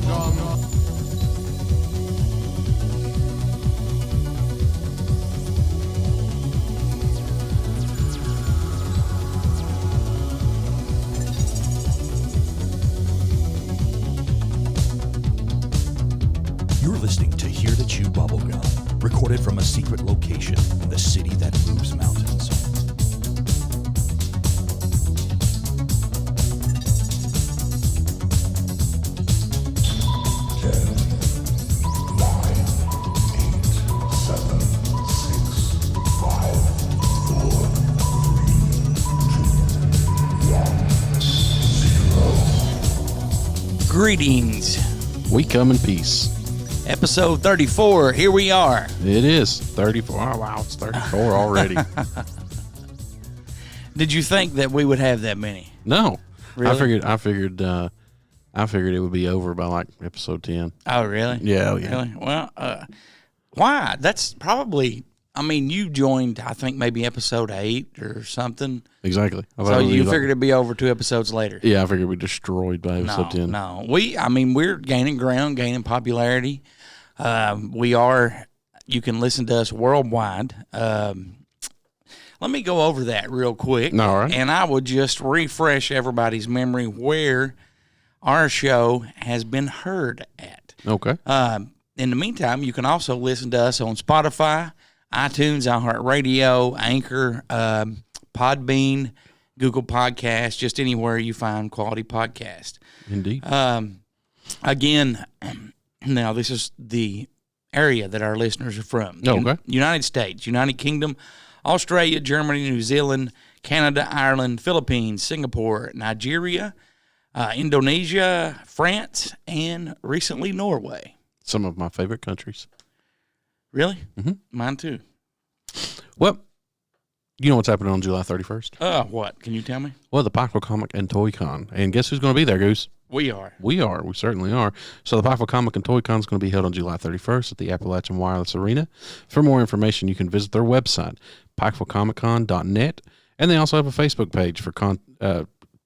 You're listening to Hear the Chew Bubblegum, recorded from a secret location in the city that moves mountains. Greetings. We come in peace. Episode 34. Here we are. It is 34. Oh, wow, it's 34 already. Did you think that we would have that many? No. Really? I figured it would be over by like episode 10. Oh, really? Yeah. Really? Well, why? That's probably, I mean, you joined, I think, maybe episode 8 or something. Exactly. So you figured it'd be over 2 episodes later. Yeah, I figured we destroyed by episode 10. No. We're gaining ground, gaining popularity. We are, you can listen to us worldwide. Let me go over that real quick. All right. And I would just refresh everybody's memory where our show has been heard at. Okay. In the meantime, you can also listen to us on Spotify, iTunes, iHeartRadio, Anchor, Podbean, Google Podcasts, just anywhere you find quality podcast. Indeed. Again, now this is the area that our listeners are from. Okay. United States, United Kingdom, Australia, Germany, New Zealand, Canada, Ireland, Philippines, Singapore, Nigeria, Indonesia, France, and recently Norway. Some of my favorite countries. Really? Mm-hmm. Mine too. Well, you know what's happening on July 31st? What? Can you tell me? Well, the Pikeville Comic and Toy Con. And guess who's going to be there, Goose? We are. We are. We certainly are. So the Pikeville Comic and Toy Con is going to be held on July 31st at the Appalachian Wireless Arena. For more information, you can visit their website, pikevillecomiccon.net. And they also have a Facebook page for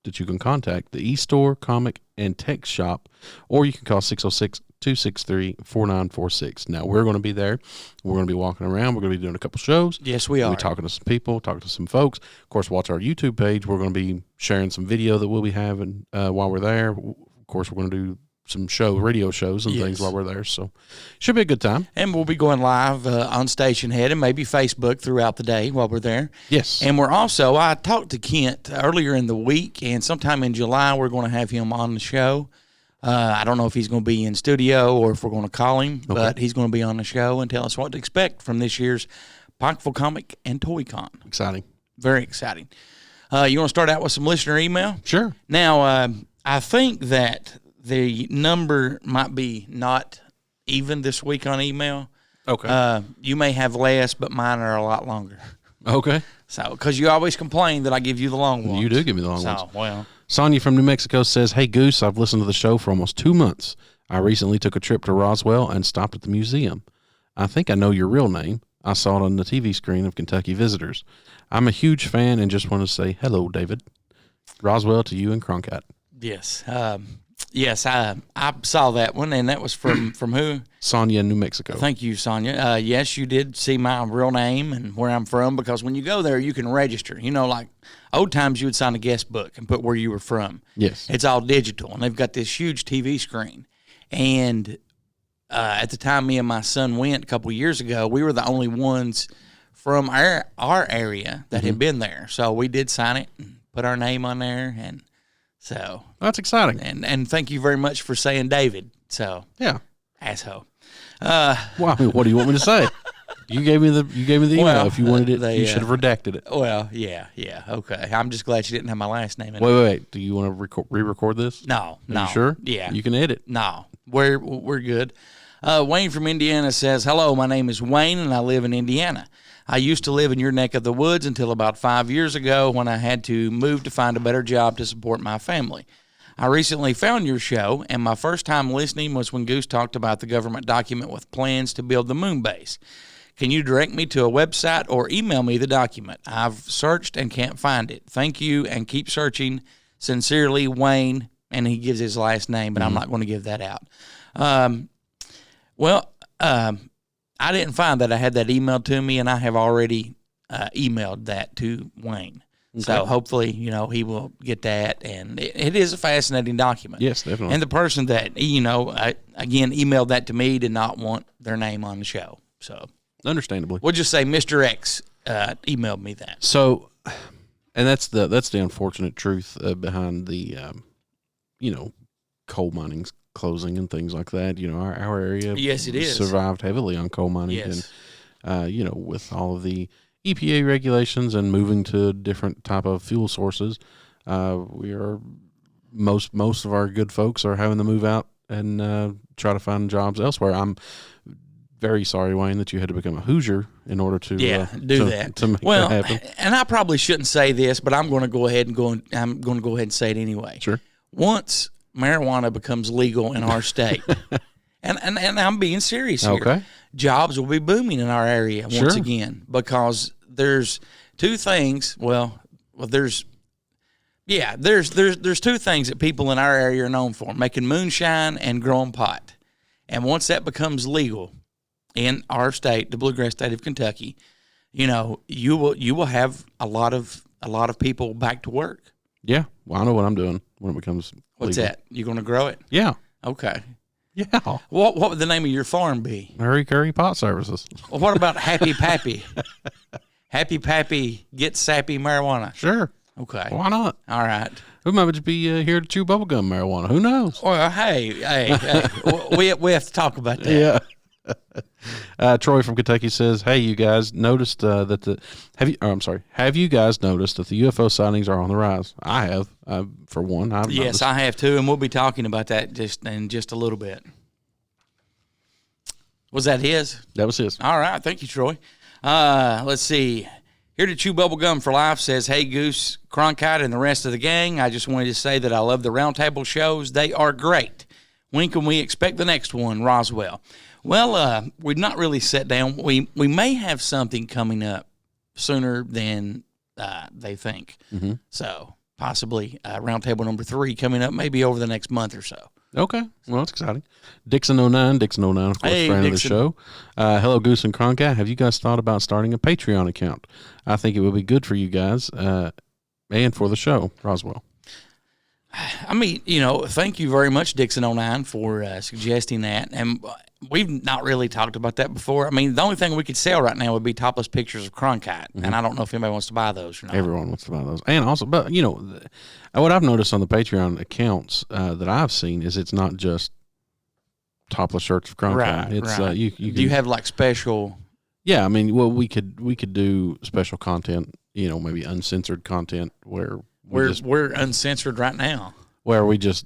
that you can contact, the eStore Comic and Tech Shop, or you can call 606-263-4946. Now, we're going to be there. We're going to be walking around. We're going to be doing a couple shows. Yes, we are. We'll be talking to some people, talking to some folks. Of course, watch our YouTube page. We're going to be sharing some video that we'll be having while we're there. Of course, we're going to do some radio shows and things while we're there. So should be a good time. And we'll be going live on Station Head and maybe Facebook throughout the day while we're there. Yes. And we're also, I talked to Kent earlier in the week, and sometime in July we're going to have him on the show. I don't know if he's going to be in studio or if we're going to call him, but he's going to be on the show and tell us what to expect from this year's Pikeville Comic and Toy Con. Exciting. Very exciting. You want to start out with some listener email? Sure. Now, I think that the number might be not even this week on email. Okay. You may have less, but mine are a lot longer. Okay. So, because you always complain that I give you the long ones. You do give me the long ones. Well. Sonia from New Mexico says, "Hey, Goose, I've listened to the show for almost 2 months. I recently took a trip to Roswell and stopped at the museum. I think I know your real name. I saw it on the TV screen of Kentucky Visitors. I'm a huge fan and just want to say hello, David. Roswell to you and Croncat." Yes. Yes, I saw that one, and that was from who? Sonia, New Mexico. Thank you, Sonia. Yes, you did see my real name and where I'm from, because when you go there, you can register. You know, like old times, you would sign a guest book and put where you were from. Yes. It's all digital, and they've got this huge TV screen. And at the time me and my son went a couple years ago, we were the only ones from our area that had been there. So we did sign it and put our name on there, and so that's exciting. And thank you very much for saying David. So yeah, asshole. Well, I mean, what do you want me to say? You gave me the email. Well, if you wanted it, you should have redacted it. Well, yeah, okay. I'm just glad you didn't have my last name in it. Wait. Do you want to re-record this? No. You sure? Yeah. You can edit. No, we're good. Wayne from Indiana says, "Hello, my name is Wayne, and I live in Indiana. I used to live in your neck of the woods until about 5 years ago when I had to move to find a better job to support my family. I recently found your show, and my first time listening was when Goose talked about the government document with plans to build the moon base. Can you direct me to a website or email me the document? I've searched and can't find it. Thank you, and keep searching. Sincerely, Wayne, and he gives his last name, but I'm not going to give that out. I didn't find that I had that emailed to me, and I have already emailed that to Wayne. Okay. So hopefully, he will get that, and it is a fascinating document. Yes, definitely. And the person that, again, emailed that to me did not want their name on the show. So understandably. We'll just say Mr. X emailed me that. So, and that's the unfortunate truth behind the, coal mining's closing and things like that. Our area yes, it is. survived heavily on coal mining. Yes. And, with all of the EPA regulations and moving to different type of fuel sources, we are most of our good folks are having to move out and try to find jobs elsewhere. I'm very sorry, Wayne, that you had to become a Hoosier in order to do that to make that happen. And I probably shouldn't say this, but I'm going to go ahead and say it anyway. Sure. Once marijuana becomes legal in our state, and I'm being serious here. Okay. Jobs will be booming in our area once again, because there's two things. There's two things that people in our area are known for: making moonshine and growing pot. And once that becomes legal in our state, the bluegrass state of Kentucky, you will have a lot of people back to work. Yeah, well, I know what I'm doing when it becomes What's legal. that? You going to grow it? Yeah. Okay. Yeah. What would the name of your farm be? Hurry Curry Pot Services. Well, what about Happy Pappy? Happy Pappy gets sappy marijuana. Sure. Okay. Why not? All right. We might just be here to chew bubblegum marijuana. Who knows? Well, hey. we have to talk about that. Yeah. Troy from Kentucky says, "Hey, you guys noticed have you guys noticed that the UFO sightings are on the rise?" I have, for one. I've Yes, noticed. I have too, and we'll be talking about that in just a little bit. Was that his? That was his. All right. Thank you, Troy. Let's see. Here to Chew Bubblegum for Life says, "Hey, Goose, Cronkite, and the rest of the gang. I just wanted to say that I love the roundtable shows. They are great. When can we expect the next one, Roswell?" Well, we've not really sat down. We may have something coming up sooner than they think. Mm-hmm. So possibly roundtable number 3 coming up maybe over the next month or so. Okay. Well, that's exciting. Dixon09, of course, Hey, friend Dixon. of the show. Hello, Goose and Cronkite. Have you guys thought about starting a Patreon account? I think it would be good for you guys and for the show, Roswell. I mean, thank you very much, Dixon09, for suggesting that. And we've not really talked about that before. I mean, the only thing we could sell right now would be topless pictures of Cronkite. Mm-hmm. And I don't know if anybody wants to buy those or not. Everyone wants to buy those. And also, but, what I've noticed on the Patreon accounts that I've seen is it's not just topless shirts of Cronkite. Right, it's right. Do you have like special? Yeah, I mean, well, we could do special content, maybe uncensored content where we're uncensored right now. Where we just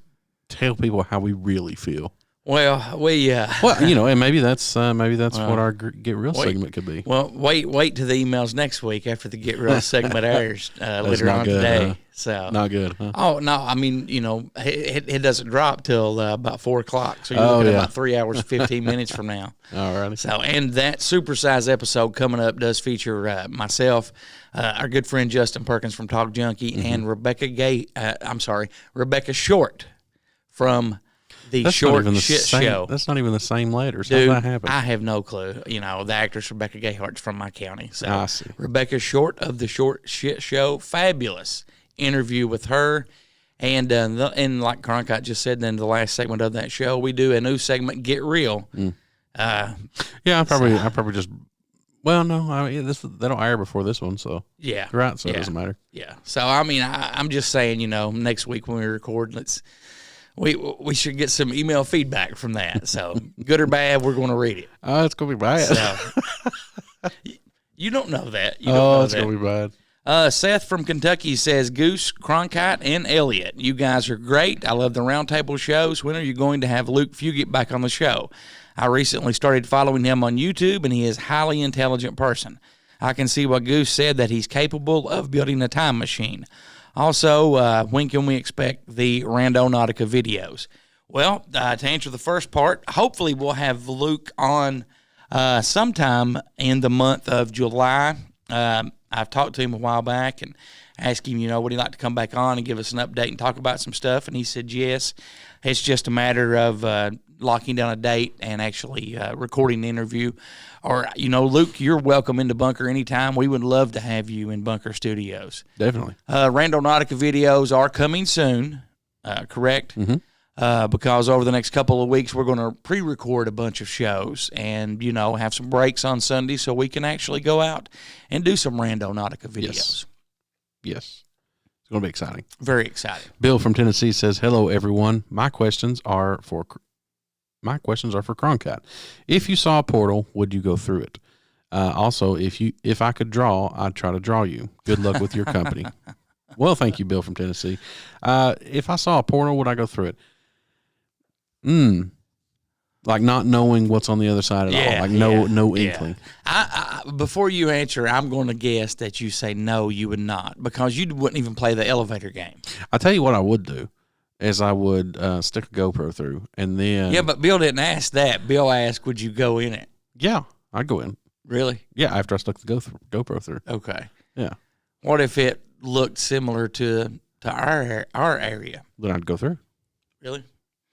tell people how we really feel. Well, and maybe that's what our Get Real segment could be. Well, wait to the emails next week after the Get Real segment airs later on good, today. Huh? So not good. Huh? Oh no, I mean it doesn't drop till about 4:00, so you're looking at about 3 hours 15 minutes from now. All right. So and that supersized episode coming up does feature myself, our good friend Justin Perkins from Talk Junkie, mm-hmm. and Rebecca Short from the Short Shit Show. That's not even the same letters. Dude, how that happen? I have no clue. The actress Rebecca Gayhart's from my county. So I see. Rebecca Short of the Short Shit Show, fabulous interview with her. And like Cronkite just said, in the last segment of that show, we do a new segment, Get Real. I probably just. Well, no, I mean they don't air before this one, so yeah, right. So it doesn't matter. Yeah. So I mean, I'm just saying, next week when we record, we should get some email feedback from that. So good or bad, we're going to read it. Oh, it's going to be bad. So, you don't know that. It's going to be bad. Seth from Kentucky says, Goose, Cronkite, and Elliot, you guys are great. I love the roundtable shows. When are you going to have Luke Fugit back on the show? I recently started following him on YouTube, and he is a highly intelligent person. I can see what Goose said, that he's capable of building a time machine. Also, when can we expect the Randonautica videos? Well, to answer the first part, hopefully we'll have Luke on sometime in the month of July. I've talked to him a while back, and asked him, would he like to come back on and give us an update and talk about some stuff? And he said yes. It's just a matter of locking down a date and actually recording the interview. Or, Luke, you're welcome into Bunker anytime. We would love to have you in Bunker Studios. Definitely. Randonautica videos are coming soon, correct? Mm-hmm. Because over the next couple of weeks, we're going to pre-record a bunch of shows and, have some breaks on Sunday so we can actually go out and do some Randonautica videos. Yes. It's going to be exciting. Very exciting. Bill from Tennessee says, "Hello, everyone. My questions are for Croncat. If you saw a portal, would you go through it? Also, if I could draw, I'd try to draw you. Good luck with your company." Well, thank you, Bill from Tennessee. If I saw a portal, would I go through it? Like not knowing what's on the other side at all. Like no inkling. I before you answer, I'm going to guess that you say no, you would not, because you wouldn't even play the elevator game. I'll tell you what I would do is I would stick a GoPro through and then. Yeah, but Bill didn't ask that. Bill asked, would you go in it? Yeah, I'd go in. Really? Yeah, after I stuck the GoPro through. Okay. Yeah. What if it looked similar to our area? Then I'd go through. Really?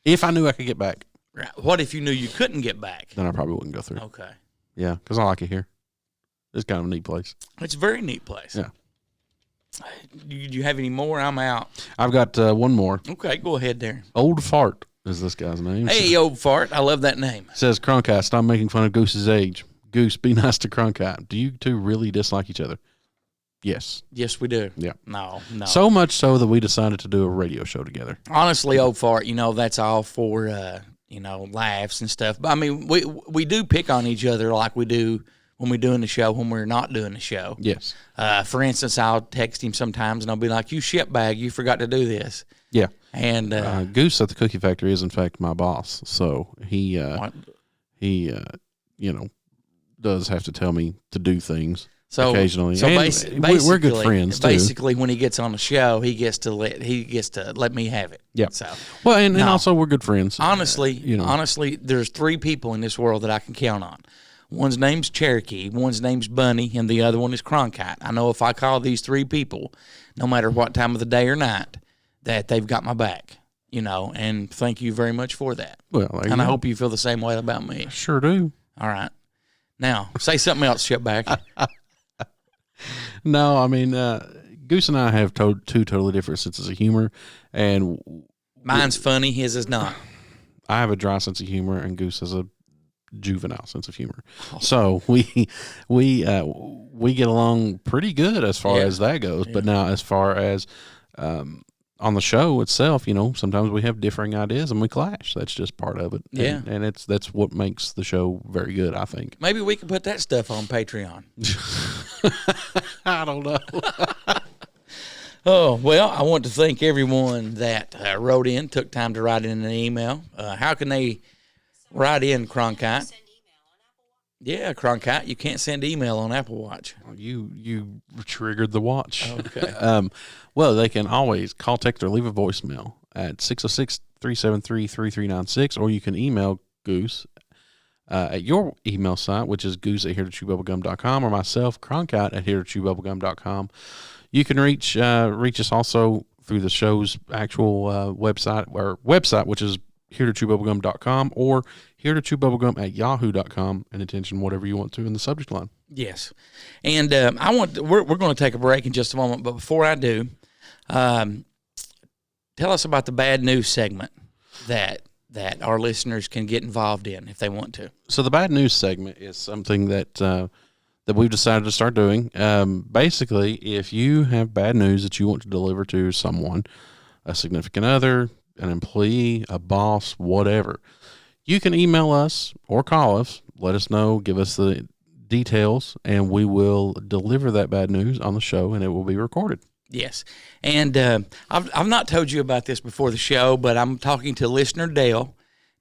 If I knew I could get back. Right. What if you knew you couldn't get back? Then I probably wouldn't go through. Okay. Yeah, because I like it here. It's kind of a neat place. It's a very neat place. Yeah. Do you have any more? I'm out. I've got one more. Okay, go ahead there. Old Fart is this guy's name. Hey, old fart. I love that name. Says, "Croncat, stop making fun of Goose's age. Goose, be nice to Croncat. Do you two really dislike each other?" Yes. Yes, we do. Yeah. No. So much so that we decided to do a radio show together. Honestly, old fart, that's all for, laughs and stuff. But, I mean, we do pick on each other like we do when we're doing the show, when we're not doing the show. Yes. For instance, I'll text him sometimes, and I'll be like, you shitbag, you forgot to do this. Yeah. And Goose at the Cookie Factory is, in fact, my boss. So he does have to tell me to do things. Occasionally, so basically, we're good friends too. Basically, when he gets on the show, he gets to let me have it. Yeah. So and also we're good friends. Honestly, there's 3 people in this world that I can count on. One's name's Cherokee, one's name's Bunny, and the other one is Croncat. I know if I call these 3 people, no matter what time of the day or night, that they've got my back. And thank you very much for that. Well, I hope you feel the same way about me. Sure do. All right. Now, say something else, shitbag. No, I mean, Goose and I have two totally different senses of humor, and mine's funny, his is not. I have a dry sense of humor, and Goose has a juvenile sense of humor. So we get along pretty good as far as that goes. Yeah. But now, as far as on the show itself, sometimes we have differing ideas and we clash. That's just part of it. Yeah, and that's what makes the show very good, I think. Maybe we can put that stuff on Patreon. I don't know. Oh, well, I want to thank everyone that wrote in, took time to write in an email. How can they write in, Croncat? Yeah, Croncat, you can't send email on Apple Watch. You triggered the watch. Okay. Well, they can always call, text, or leave a voicemail at 606-373-3396, or you can email Goose at your email site, which is goose@heretechewbubblegum.com, or myself, Croncat, at heretechewbubblegum.com. You can reach us also through the show's actual website, which is heretechewbubblegum.com, or heretechewbubblegum@yahoo.com, and attention whatever you want to in the subject line. Yes. And we're going to take a break in just a moment, but before I do, tell us about the bad news segment that our listeners can get involved in if they want to. So the bad news segment is something that we've decided to start doing. Basically, if you have bad news that you want to deliver to someone, a significant other, an employee, a boss, whatever, you can email us or call us, let us know, give us the details, and we will deliver that bad news on the show, and it will be recorded. Yes. And I've not told you about this before the show, but I'm talking to listener Dale.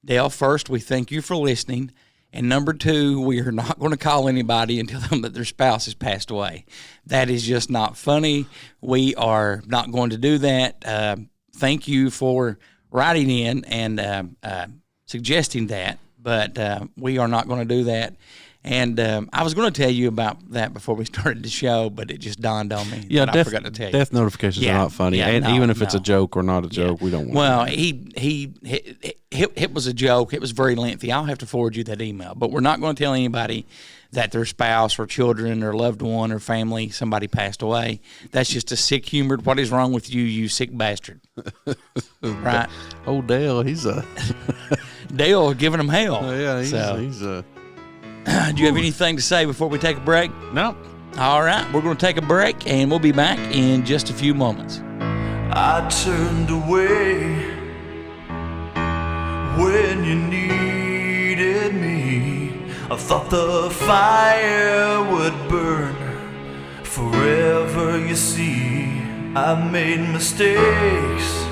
Dale, first, we thank you for listening. And number 2, we are not going to call anybody and tell them that their spouse has passed away. That is just not funny. We are not going to do that. Thank you for writing in and suggesting that, but we are not going to do that. And I was going to tell you about that before we started the show, but it just dawned on me that I forgot to tell you. Death notifications are not funny, and even if it's a joke or not a joke, we don't want. Well, it was a joke. It was very lengthy. I'll have to forward you that email, but we're not going to tell anybody that their spouse or children or loved one or family, somebody passed away. That's just a sick-humored, what is wrong with you, you sick bastard? Right? Oh, Dale, he's a... Dale giving them hell. Oh, yeah, he's a... Do you have anything to say before we take a break? No. All right, we're going to take a break, and we'll be back in just a few moments. I turned away when you needed me. I thought the fire would burn forever, you see. I made mistakes,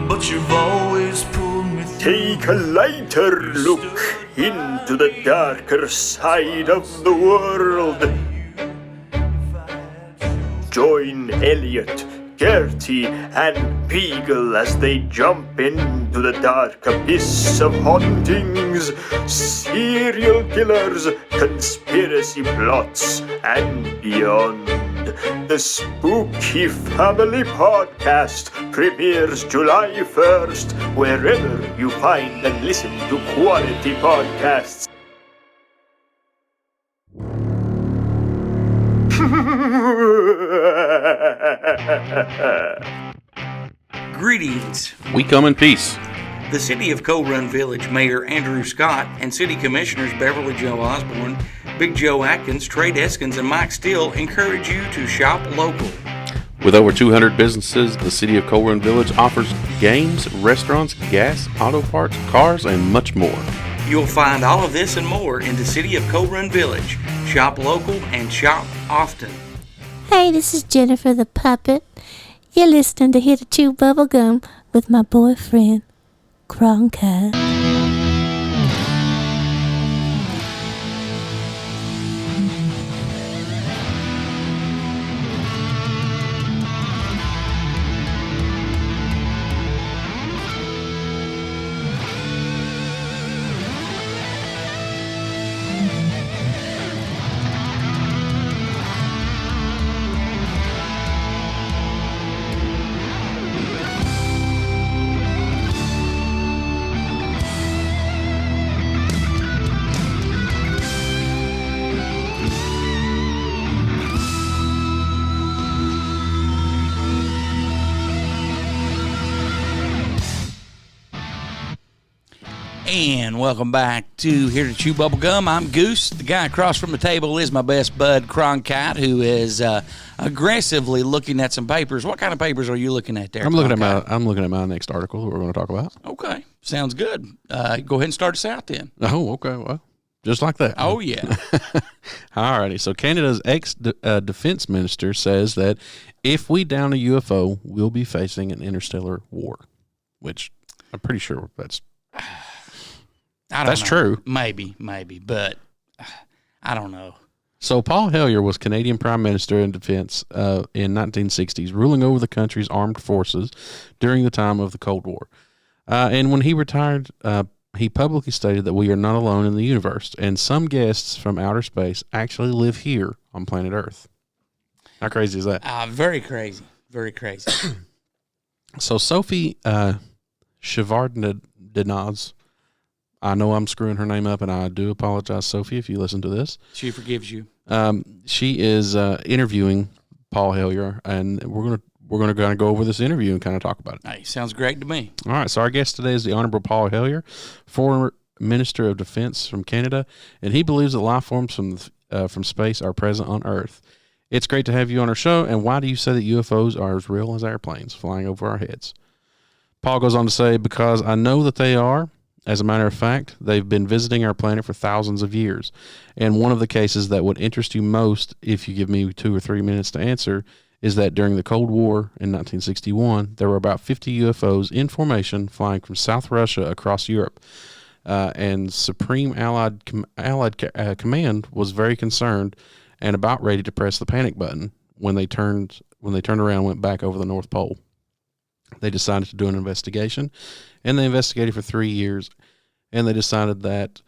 but you've always pulled me through. Take a lighter look into the darker side of the world. Join Elliot, Gertie, and Beagle as they jump into the dark abyss of hauntings, serial killers, conspiracy plots, and beyond. The Spooky Family Podcast premieres July 1st, wherever you find and listen to quality podcasts. Greetings. We come in peace. The City of Coal Run Village Mayor Andrew Scott and City Commissioners Beverly Jo Osborne, Big Joe Atkins, Trey Deskins, and Mike Steele encourage you to shop local. With over 200 businesses, the City of Coal Run Village offers games, restaurants, gas, auto parts, cars, and much more. You'll find all of this and more in the City of Coal Run Village. Shop local and shop often. Hey, this is Jennifer the Puppet. You're listening to Here to Chew Bubblegum with my boyfriend, Cronkite. And welcome back to Here to Chew Bubblegum. I'm Goose. The guy across from the table is my best bud, Cronkite, who is aggressively looking at some papers. What kind of papers are you looking at there? I'm looking at my next article that we're going to talk about. Okay, sounds good. Go ahead and start us out then. Oh, okay. Well, just like that. Oh, yeah. All righty. So Canada's ex-defense minister says that if we down a UFO, we'll be facing an interstellar war, which I'm pretty sure that's true. Maybe, but I don't know. So Paul Hellyer was Canadian Prime Minister in Defense in 1960s, ruling over the country's armed forces during the time of the Cold War. And when he retired, he publicly stated that we are not alone in the universe, and some guests from outer space actually live here on planet Earth. How crazy is that? Very crazy. Very crazy. So Sophie Shevardnadze, I know I'm screwing her name up, and I do apologize, Sophie, if you listen to this. She forgives you. She is interviewing Paul Hellyer, and we're gonna kind of go over this interview and kind of talk about it. Hey, sounds great to me. All right, so our guest today is the Honorable Paul Hellyer, former Minister of Defense from Canada, and he believes that life forms from space are present on Earth. It's great to have you on our show, and why do you say that UFOs are as real as airplanes flying over our heads? Paul goes on to say, because I know that they are. As a matter of fact, they've been visiting our planet for thousands of years. And one of the cases that would interest you most, if you give me 2 or 3 minutes to answer, is that during the Cold War in 1961, there were about 50 UFOs in formation flying from South Russia across Europe. And Supreme Allied Command was very concerned and about ready to press the panic button when they turned around and went back over the North Pole. They decided to do an investigation, and they investigated for 3 years, and they decided that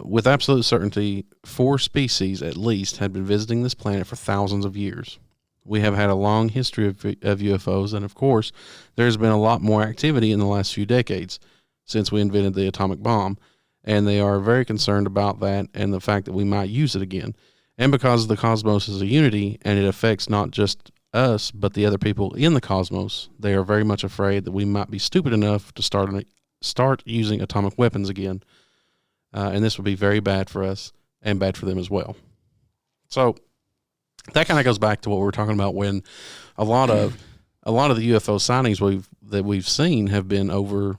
With absolute certainty, 4 species at least had been visiting this planet for thousands of years. We have had a long history of UFOs, and of course, there's been a lot more activity in the last few decades since we invented the atomic bomb, and they are very concerned about that and the fact that we might use it again. And because the cosmos is a unity and it affects not just us, but the other people in the cosmos, they are very much afraid that we might be stupid enough to start using atomic weapons again. And this would be very bad for us and bad for them as well. So that kind of goes back to what we were talking about when a lot of the UFO sightings we've seen have been over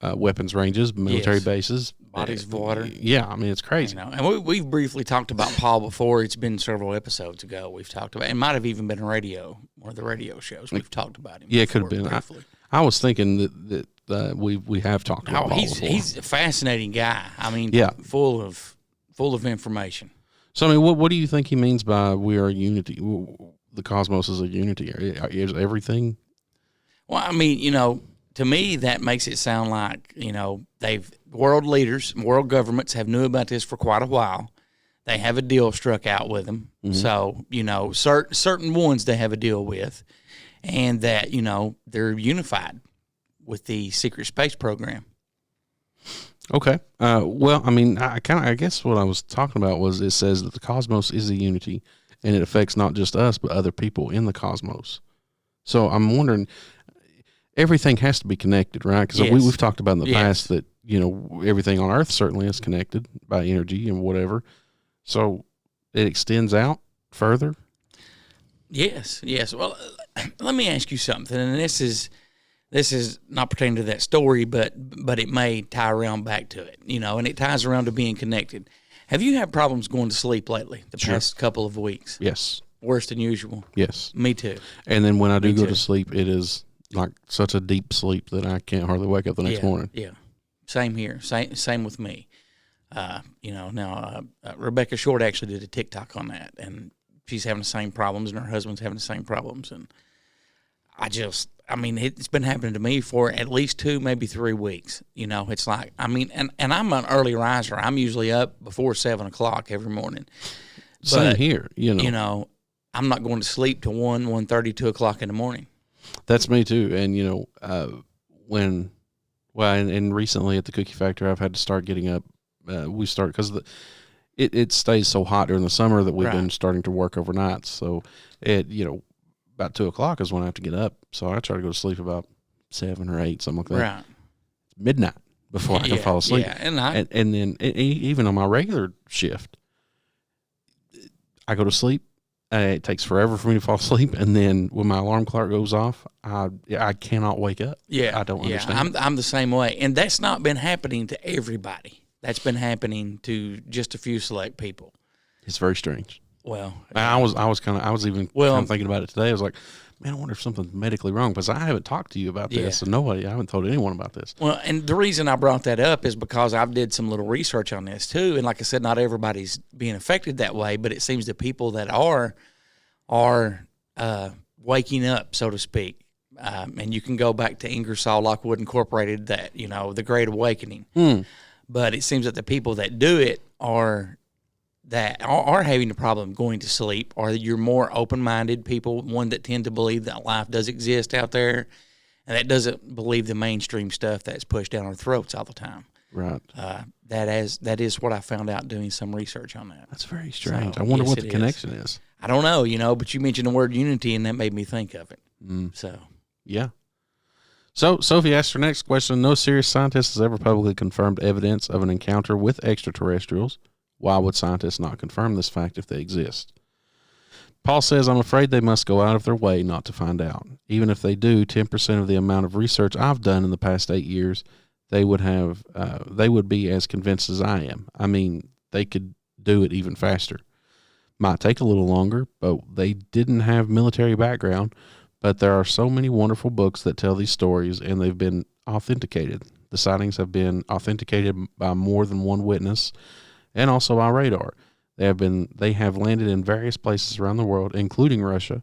weapons ranges, military bases, bodies of water. Yeah, I mean, it's crazy. You know, and we've briefly talked about Paul before. It's been several episodes ago. We've talked about it. It might have even been one of the radio shows. We've talked about him. Yeah, it could have been. I was thinking that we have talked about Paul before. He's a fascinating guy. I mean, full of information. So, I mean, what do you think he means by we are a unity? The cosmos is a unity. Is everything? Well, I mean, you know, to me, that makes it sound like, you know, world leaders, world governments have knew about this for quite a while. They have a deal struck out with them. Mm-hmm. So, you know, certain ones they have a deal with, and that, you know, they're unified with the secret space program. Okay. Well, I mean, I guess what I was talking about was it says that the cosmos is a unity and it affects not just us, but other people in the cosmos. So I'm wondering, everything has to be connected, right? Because we've talked about in the past that, you know, everything on Earth certainly is connected by energy and whatever. So it extends out further. Yes. Well, let me ask you something, and this is not pertaining to that story, but it may tie around back to it, you know, and it ties around to being connected. Have you had problems going to sleep lately, the past couple of weeks? Yes. Worse than usual? Yes. Me too. And then when I do go to sleep, it is like such a deep sleep that I can't hardly wake up the next morning. Yeah. Same here. Same with me. You know, now Rebecca Short actually did a TikTok on that, and she's having the same problems, and her husband's having the same problems, and I mean, it's been happening to me for at least 2, maybe 3 weeks. You know, it's like, I mean, and I'm an early riser. I'm usually up before 7 o'clock every morning. Same here, You know, I'm not going to sleep till 1:30, 2 o'clock in the morning. That's me too. And, you know, and recently at the Cookie Factory, I've had to start getting up. Because it stays so hot during the summer that we've been starting to work overnight. So about 2 o'clock is when I have to get up. So I try to go to sleep about 7 or 8, something like that. Right. Midnight before I can fall asleep. Yeah, and then even on my regular shift, I go to sleep. It takes forever for me to fall asleep, and then when my alarm clock goes off, I cannot wake up. Yeah, I don't understand. I'm the same way, and that's not been happening to everybody. That's been happening to just a few select people. It's very strange. Well, I was kind of thinking about it today. I was like, man, I wonder if something's medically wrong, because I haven't talked to you about this, and I haven't told anyone about this. Well, and the reason I brought that up is because I did some little research on this too, and like I said, not everybody's being affected that way, but it seems the people that are waking up, so to speak. And you can go back to Ingersoll Lockwood Incorporated, that, you know, the Great Awakening. But it seems that the people that do it are having a problem going to sleep, or you're more open-minded people, one that tend to believe that life does exist out there, and that doesn't believe the mainstream stuff that's pushed down our throats all the time. Right. That is what I found out doing some research on that. That's very strange. So, I wonder what the connection is. I don't know, you know, but you mentioned the word unity, and that made me think of it. So. Yeah. So, Sophie asked her next question. No serious scientist has ever publicly confirmed evidence of an encounter with extraterrestrials. Why would scientists not confirm this fact if they exist? Paul says, I'm afraid they must go out of their way not to find out. Even if they do, 10% of the amount of research I've done in the past 8 years, they would be as convinced as I am. I mean, they could do it even faster. Might take a little longer, but they didn't have military background. But there are so many wonderful books that tell these stories, and they've been authenticated. The sightings have been authenticated by more than one witness, and also by radar. They have landed in various places around the world, including Russia.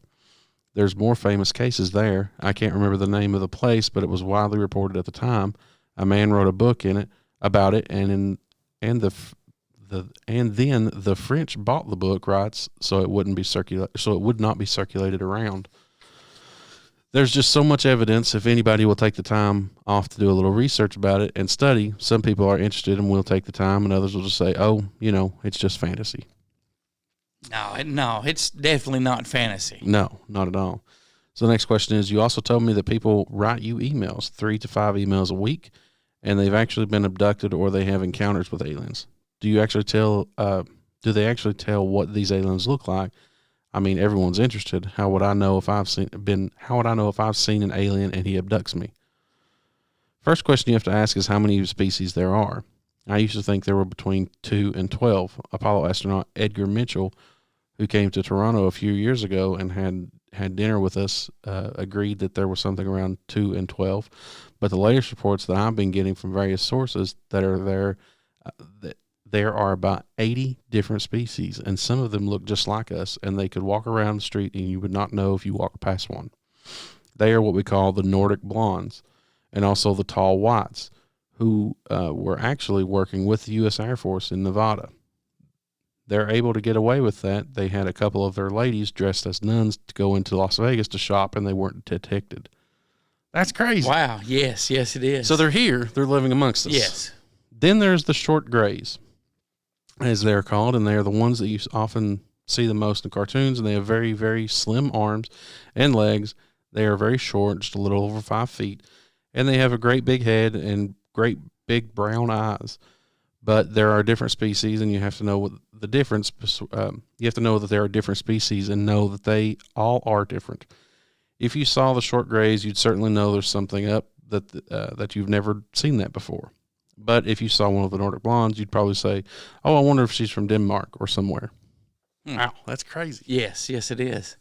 There's more famous cases there. I can't remember the name of the place, but it was widely reported at the time. A man wrote a book about it, and and then the French bought the book rights so it would not be circulated around. There's just so much evidence. If anybody will take the time off to do a little research about it and study, some people are interested and will take the time, and others will just say, oh, it's just fantasy. No, it's definitely not fantasy. No, not at all. So the next question is, you also told me that people write you emails, 3 to 5 emails a week, and they've actually been abducted or they have encounters with aliens. Do they actually tell what these aliens look like? I mean, everyone's interested. How would I know if I've seen an alien and he abducts me? First question you have to ask is how many species there are. I used to think there were between 2 and 12. Apollo astronaut Edgar Mitchell, who came to Toronto a few years ago and had dinner with us, agreed that there was something around 2 and 12. But the latest reports that I've been getting from various sources that are there are about 80 different species, and some of them look just like us, and they could walk around the street and you would not know if you walked past one. They are what we call the Nordic blondes, and also the tall whites, who were actually working with the U.S. Air Force in Nevada. They're able to get away with that. They had a couple of their ladies dressed as nuns to go into Las Vegas to shop, and they weren't detected. That's crazy. Wow. Yes, it is. So they're here. They're living amongst us. Yes. Then there's the short grays, as they're called, and they're the ones that you often see the most in cartoons, and they have very, very slim arms and legs. They are very short, just a little over 5 feet, and they have a great big head and great big brown eyes. But there are different species, and you have to know what the difference. You have to know that there are different species and know that they all are different. If you saw the short grays, you'd certainly know there's something up that you've never seen that before. But if you saw one of the Nordic blondes, you'd probably say, oh, I wonder if she's from Denmark or somewhere. Wow, that's crazy. Yes, it is.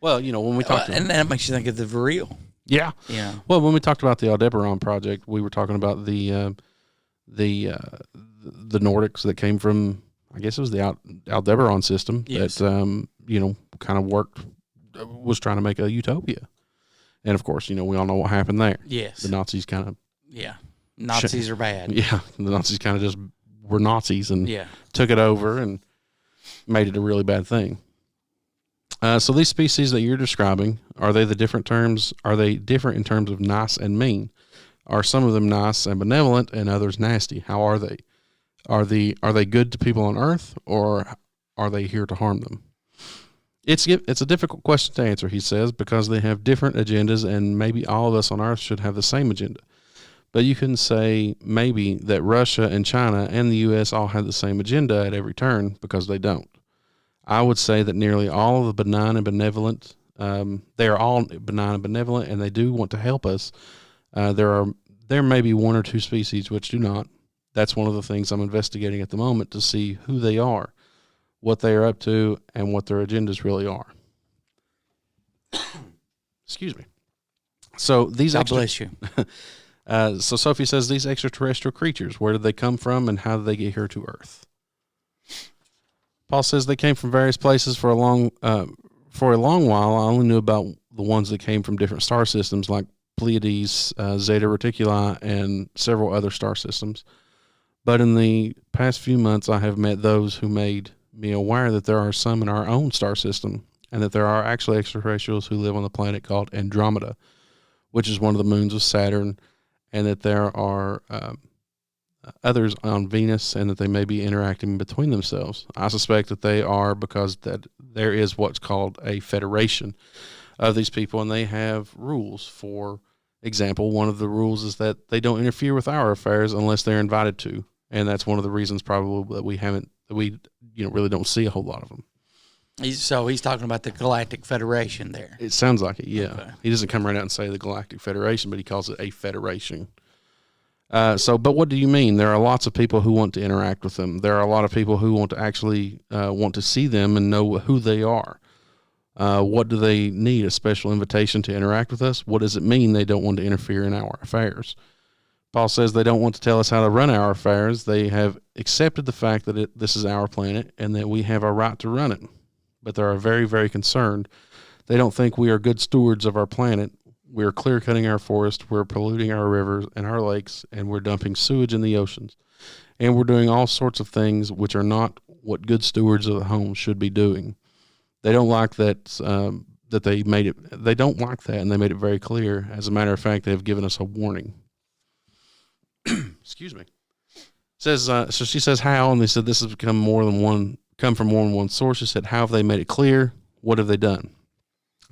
Well, when we talked and that makes you think of the Vril. Yeah. Yeah. Well, when we talked about the Aldebaran project, we were talking about the Nordics that came from, I guess it was the Aldebaran system that, kind of was trying to make a utopia. And of course, we all know what happened there. Yes. The Nazis kind of. Yeah. Nazis are bad. Yeah. The Nazis kind of just were Nazis and yeah. took it over and made it a really bad thing. So these species that you're describing, are they different in terms of nice and mean? Are some of them nice and benevolent and others nasty? How are they? Are they good to people on Earth, or are they here to harm them? It's a difficult question to answer, he says, because they have different agendas, and maybe all of us on Earth should have the same agenda. But you can say maybe that Russia and China and the U.S. all have the same agenda at every turn, because they don't. I would say that nearly all of the benign and benevolent, they are all benign and benevolent, and they do want to help us. There may be 1 or 2 species which do not. That's one of the things I'm investigating at the moment, to see who they are, what they are up to, and what their agendas really are. Excuse me. So these God bless you. So Sophie says, these extraterrestrial creatures, where did they come from, and how did they get here to Earth? Paul says they came from various places for a long while. I only knew about the ones that came from different star systems, like Pleiades, Zeta Reticuli, and several other star systems. But in the past few months, I have met those who made me aware that there are some in our own star system, and that there are actually extraterrestrials who live on the planet called Andromeda, which is one of the moons of Saturn, and that there are others on Venus, and that they may be interacting between themselves. I suspect that they are, because that there is what's called a federation of these people, and they have rules. For example, one of the rules is that they don't interfere with our affairs unless they're invited to, and that's one of the reasons probably that we really don't see a whole lot of them. He's talking about the Galactic Federation there. It sounds like it, yeah. Okay. He doesn't come right out and say the Galactic Federation, but he calls it a federation. But what do you mean? There are lots of people who want to interact with them. There are a lot of people who want to actually want to see them and know who they are. What do they need? A special invitation to interact with us? What does it mean they don't want to interfere in our affairs? Paul says they don't want to tell us how to run our affairs. They have accepted the fact that this is our planet and that we have a right to run it. But they are very, very concerned. They don't think we are good stewards of our planet. we're clear cutting our forest, we're polluting our rivers and our lakes, and we're dumping sewage in the oceans. And we're doing all sorts of things which are not what good stewards of the home should be doing. They don't like that, that they made it. They don't like that, and they made it very clear. As a matter of fact, they have given us a warning. Excuse me. Says so. She says how, and they said this has come from more than one source. She said, how have they made it clear? What have they done?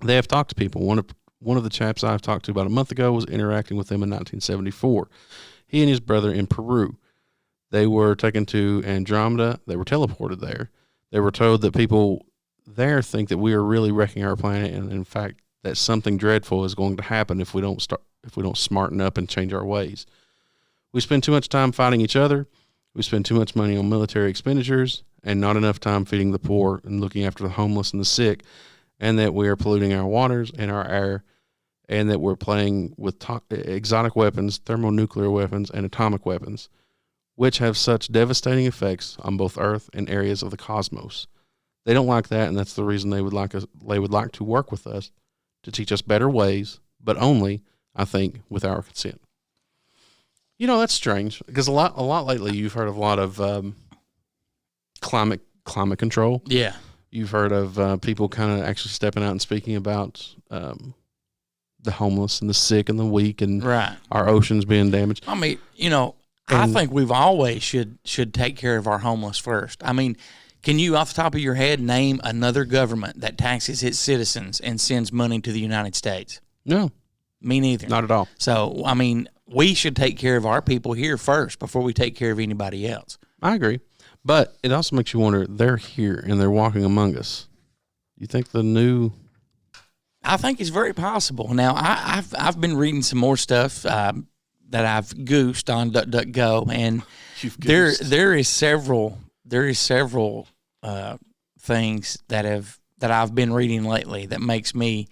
They have talked to people. One of the chaps I've talked to about a month ago was interacting with them in 1974. He and his brother in Peru. They were taken to Andromeda. They were teleported there. They were told that people there think that we are really wrecking our planet, and in fact, that something dreadful is going to happen if we don't smarten up and change our ways. We spend too much time fighting each other. We spend too much money on military expenditures and not enough time feeding the poor and looking after the homeless and the sick, and that we are polluting our waters and our air, and that we're playing with exotic weapons, thermonuclear weapons, and atomic weapons, which have such devastating effects on both Earth and areas of the cosmos. They don't like that, and that's the reason they would like to work with us to teach us better ways, but only, I think, with our consent. You know, that's strange, because a lot lately you've heard of a lot of climate control. Yeah. You've heard of people kind of actually stepping out and speaking about the homeless and the sick and the weak and Right. our oceans being damaged. I mean, I think we've always should take care of our homeless first. I mean, can you, off the top of your head, name another government that taxes its citizens and sends money to the United States? No, Me neither. not at all. So, I mean, we should take care of our people here first before we take care of anybody else. I agree. But it also makes you wonder, they're here and they're walking among us. You think I think it's very possible. Now, I've been reading some more stuff that I've goosed on DuckDuckGo, and there is several things that I've been reading lately that makes me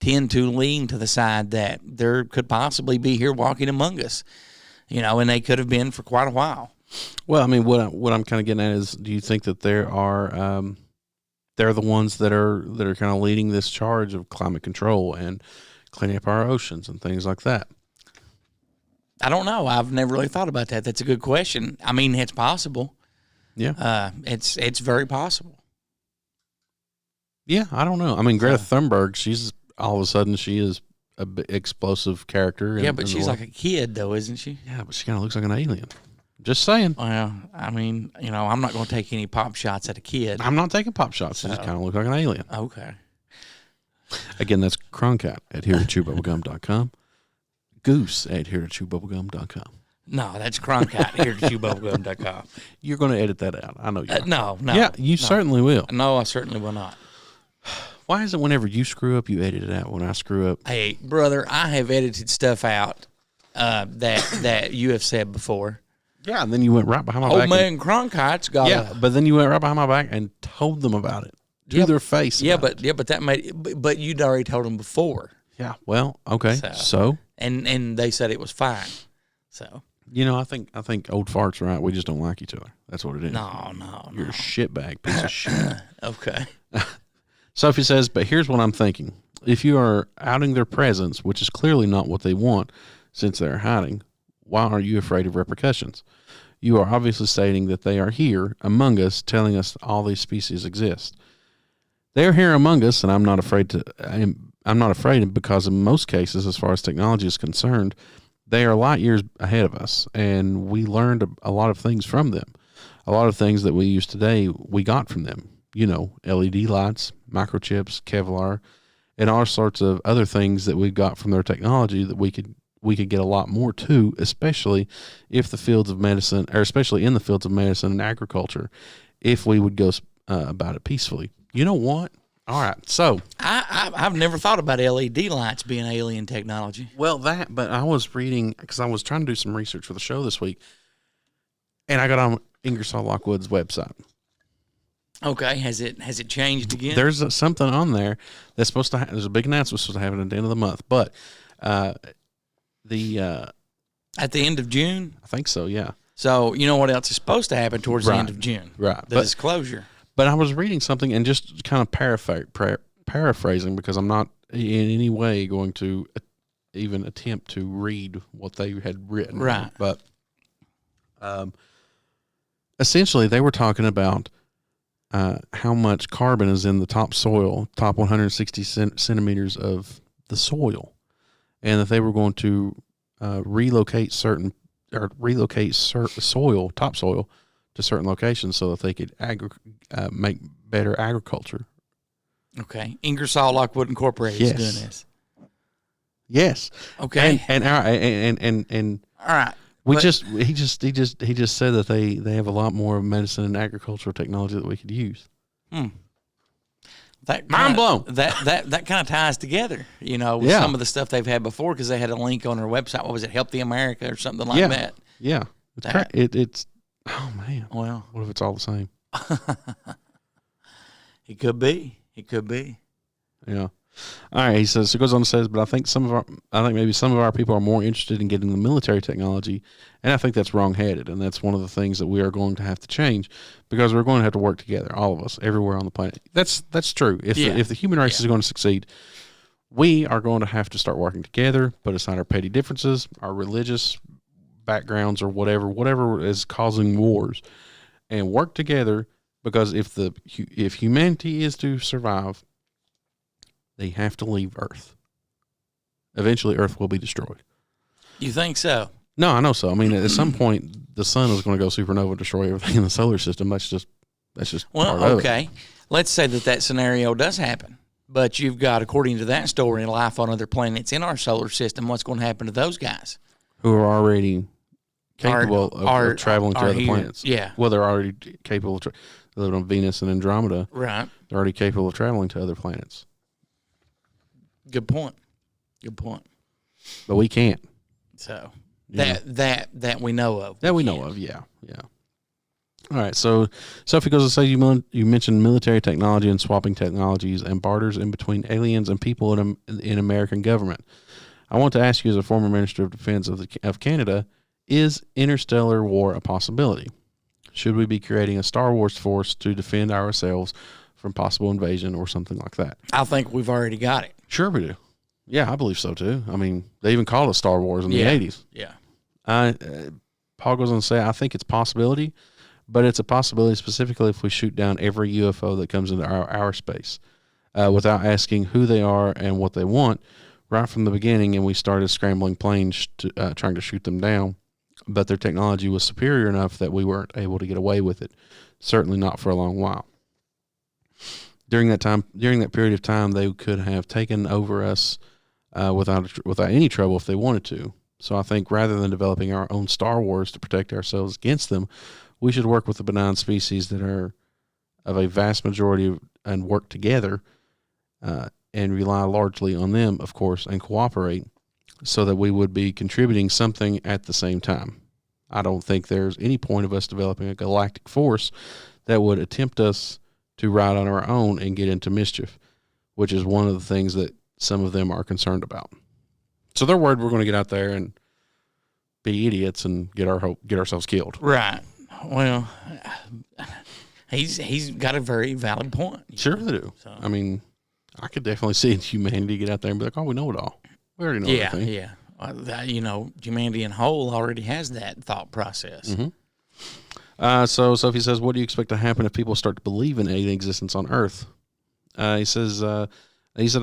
tend to lean to the side that there could possibly be here walking among us, and they could have been for quite a while. Well, I mean, what I'm kind of getting at is, do you think that there are they're the ones that are kind of leading this charge of climate control and cleaning up our oceans and things like that? I don't know. I've never really thought about that. That's a good question. I mean, it's possible. Yeah. It's very possible. Yeah, I don't know. I mean, Greta Thunberg, she's all of a sudden she is a explosive character. Yeah, but she's like a kid, though, isn't she? Yeah, but she kind of looks like an alien. Just saying. Well, I mean, I'm not going to take any pop shots at a kid. I'm not taking pop shots. She just kind of looks like an alien. Okay. Again, that's Croncat at heretechewbubblegum.com. Goose at heretechewbubblegum.com. No, that's Croncat here at chewbubblegum.com. You're going to edit that out. I know you are. No. Yeah, you certainly will. No, I certainly will not. Why is it whenever you screw up, you edit it out? When I screw up, Hey, brother, I have edited stuff out that you have said before. yeah, and then you went right behind my back. Old man Cronkite's got Yeah, but then you went right behind my back and told them about it to their face. but that made but you'd already told them before. Yeah, well, okay. So and they said it was fine. So I think old fart's right. We just don't like each other. That's what it is. no. You're a shitbag piece of shit. Okay. Sophie says, but here's what I'm thinking. If you are outing their presence, which is clearly not what they want since they're hiding, why are you afraid of repercussions? You are obviously stating that they are here among us, telling us all these species exist. They are here among us, and I'm not afraid because in most cases, as far as technology is concerned, they are light years ahead of us, and we learned a lot of things from them. A lot of things that we use today, we got from them. LED lights, microchips, Kevlar, and all sorts of other things that we got from their technology that we could get a lot more too, especially in the fields of medicine and agriculture, if we would go about it peacefully. You know what? All right, so I've never thought about LED lights being alien technology. but I was reading because I was trying to do some research for the show this week, and I got on Ingersoll Lockwood's website. Okay, has it changed again? There's something on there that's supposed to. There's a big announcement supposed to happen at the end of the month, but at the end of June. I think so. Yeah. So you know what else is supposed to happen towards the end of June? Right. The disclosure. But I was reading something and just kind of paraphrasing because I'm not in any way going to even attempt to read what they had written. Right. But essentially, they were talking about how much carbon is in the top 160 centimeters of the soil, and that they were going to relocate topsoil to certain locations so that they could make better agriculture. Okay. Ingersoll Lockwood Incorporated is doing this. Yes. Okay. And All right. he just said that they have a lot more medicine and agricultural technology that we could use. That Mind blown. That kind of ties together, with some of the stuff they've had before, because they had a link on their website. What was it, Healthy America or something like that? Yeah. It's oh man. Well, what if it's all the same? It could be. Yeah. All right. He says, it goes on to say, but I think maybe some of our people are more interested in getting the military technology, and I think that's wrong-headed, and that's one of the things that we are going to have to change, because we're going to have to work together, all of us, everywhere on the planet. That's true. If the human race is going to succeed, we are going to have to start working together, put aside our petty differences, our religious backgrounds, or whatever is causing wars, and work together. Because if humanity is to survive, they have to leave Earth. Eventually, Earth will be destroyed. You think so? No, I know so. I mean, at some point, the sun is going to go supernova and destroy everything in the solar system. That's just part of it. Let's say that scenario does happen, but you've got, according to that story, life on other planets in our solar system. What's going to happen to those guys who are already capable of traveling to other planets? Yeah. Well, they're already capable of living on Venus and Andromeda. Right. They're already capable of traveling to other planets. Good point. But we can't. So that we know of. That we know of, yeah. All right, so Sophie goes to say, you mentioned military technology and swapping technologies and barters in between aliens and people in American government. I want to ask you, as a former Minister of Defense of Canada, is interstellar war a possibility? Should we be creating a Star Wars force to defend ourselves from possible invasion or something like that? I think we've already got it. Sure we do. Yeah, I believe so too. I mean, they even called it Star Wars in the 80s. Yeah. Paul goes on to say, I think it's a possibility, but it's a possibility specifically if we shoot down every UFO that comes into our space without asking who they are and what they want right from the beginning, and we started scrambling planes trying to shoot them down. But their technology was superior enough that we weren't able to get away with it. Certainly not for a long while. During that period of time, they could have taken over us without any trouble if they wanted to. So I think rather than developing our own Star Wars to protect ourselves against them, we should work with the benign species that are of a vast majority and work together and rely largely on them, of course, and cooperate, so that we would be contributing something at the same time. I don't think there's any point of us developing a galactic force that would attempt us to ride on our own and get into mischief, which is one of the things that some of them are concerned about. So they're worried we're going to get out there and be idiots and get ourselves killed. Right. Well, he's got a very valid point. Sure they do. So. I mean, I could definitely see humanity get out there and be like, oh, we know it all. We already know everything. Yeah. Humanity in whole already has that thought process. Mm-hmm. So Sophie says, what do you expect to happen if people start to believe in alien existence on Earth? He said,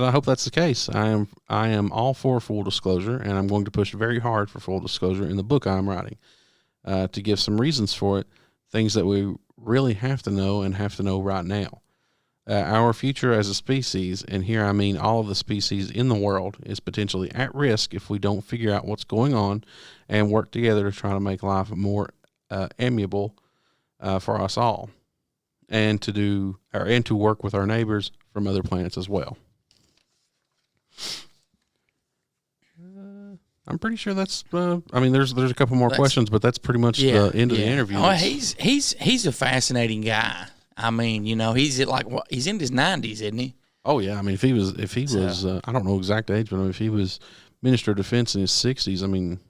I hope that's the case. I am all for full disclosure, and I'm going to push very hard for full disclosure in the book I'm writing to give some reasons for it, things that we really have to know and have to know right now. Our future as a species, and here I mean all of the species in the world, is potentially at risk if we don't figure out what's going on and work together to try to make life more amiable for us all, and to work with our neighbors from other planets as well. I'm pretty sure that's. There's a couple more questions, but that's pretty much the end of the interview. Oh, he's a fascinating guy. I mean, he's he's in his 90s, isn't he? Oh yeah. I mean, if he was, I don't know exact age, but if he was Minister of Defense in his 60s, I mean,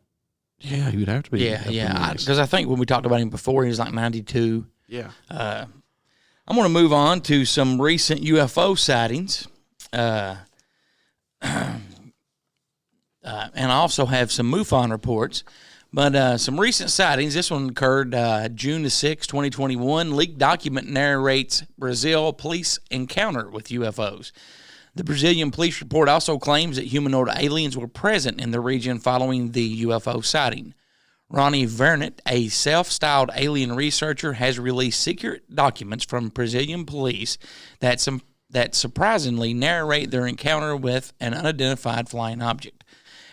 yeah, he would have to be. Yeah. Because I think when we talked about him before, he was like 92. Yeah. I'm going to move on to some recent UFO sightings. and I also have some MUFON reports. But some recent sightings. This one occurred June the 6th, 2021. Leaked document narrates Brazil police encounter with UFOs. The Brazilian police report also claims that humanoid aliens were present in the region following the UFO sighting. Ronnie Vernet, a self-styled alien researcher, has released secret documents from Brazilian police that surprisingly narrate their encounter with an unidentified flying object.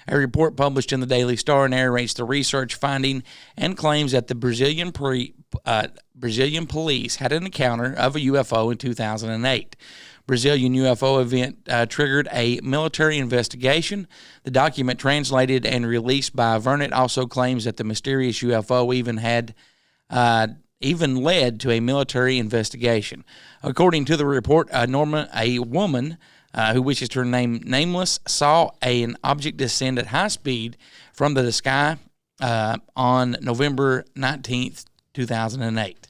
A report published in the Daily Star narrates the research finding and claims that the Brazilian police had an encounter of a UFO in 2008. Brazilian UFO event triggered a military investigation. The document, translated and released by Vernet, also claims that the mysterious UFO even led to a military investigation. According to the report, a woman who wishes to remain nameless saw an object descend at high speed from the sky on November 19th, 2008.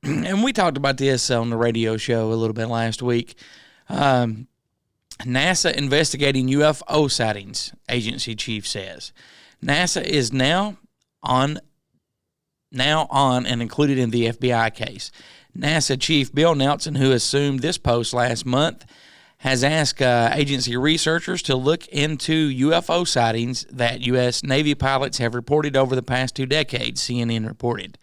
And we talked about this on the radio show a little bit last week. NASA investigating UFO sightings, agency chief says. NASA is now on and included in the FBI case. NASA Chief Bill Nelson, who assumed this post last month, has asked agency researchers to look into UFO sightings that U.S. Navy pilots have reported over the past 2 decades, CNN reported.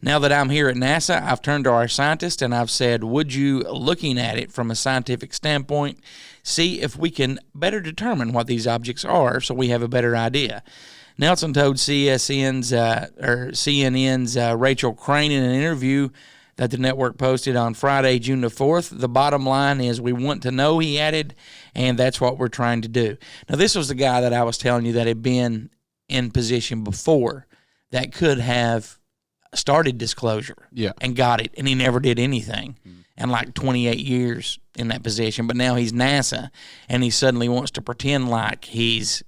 Now that I'm here at NASA, I've turned to our scientists and I've said, would you, looking at it from a scientific standpoint, see if we can better determine what these objects are so we have a better idea? Nelson told CNN's Rachel Crane in an interview that the network posted on Friday, June the 4th. The bottom line is we want to know, he added, and that's what we're trying to do. Now, this was the guy that I was telling you that had been in position before that could have started disclosure and got it, and he never did anything. And like 28 years in that position, but now he's NASA, and he suddenly wants to pretend like he's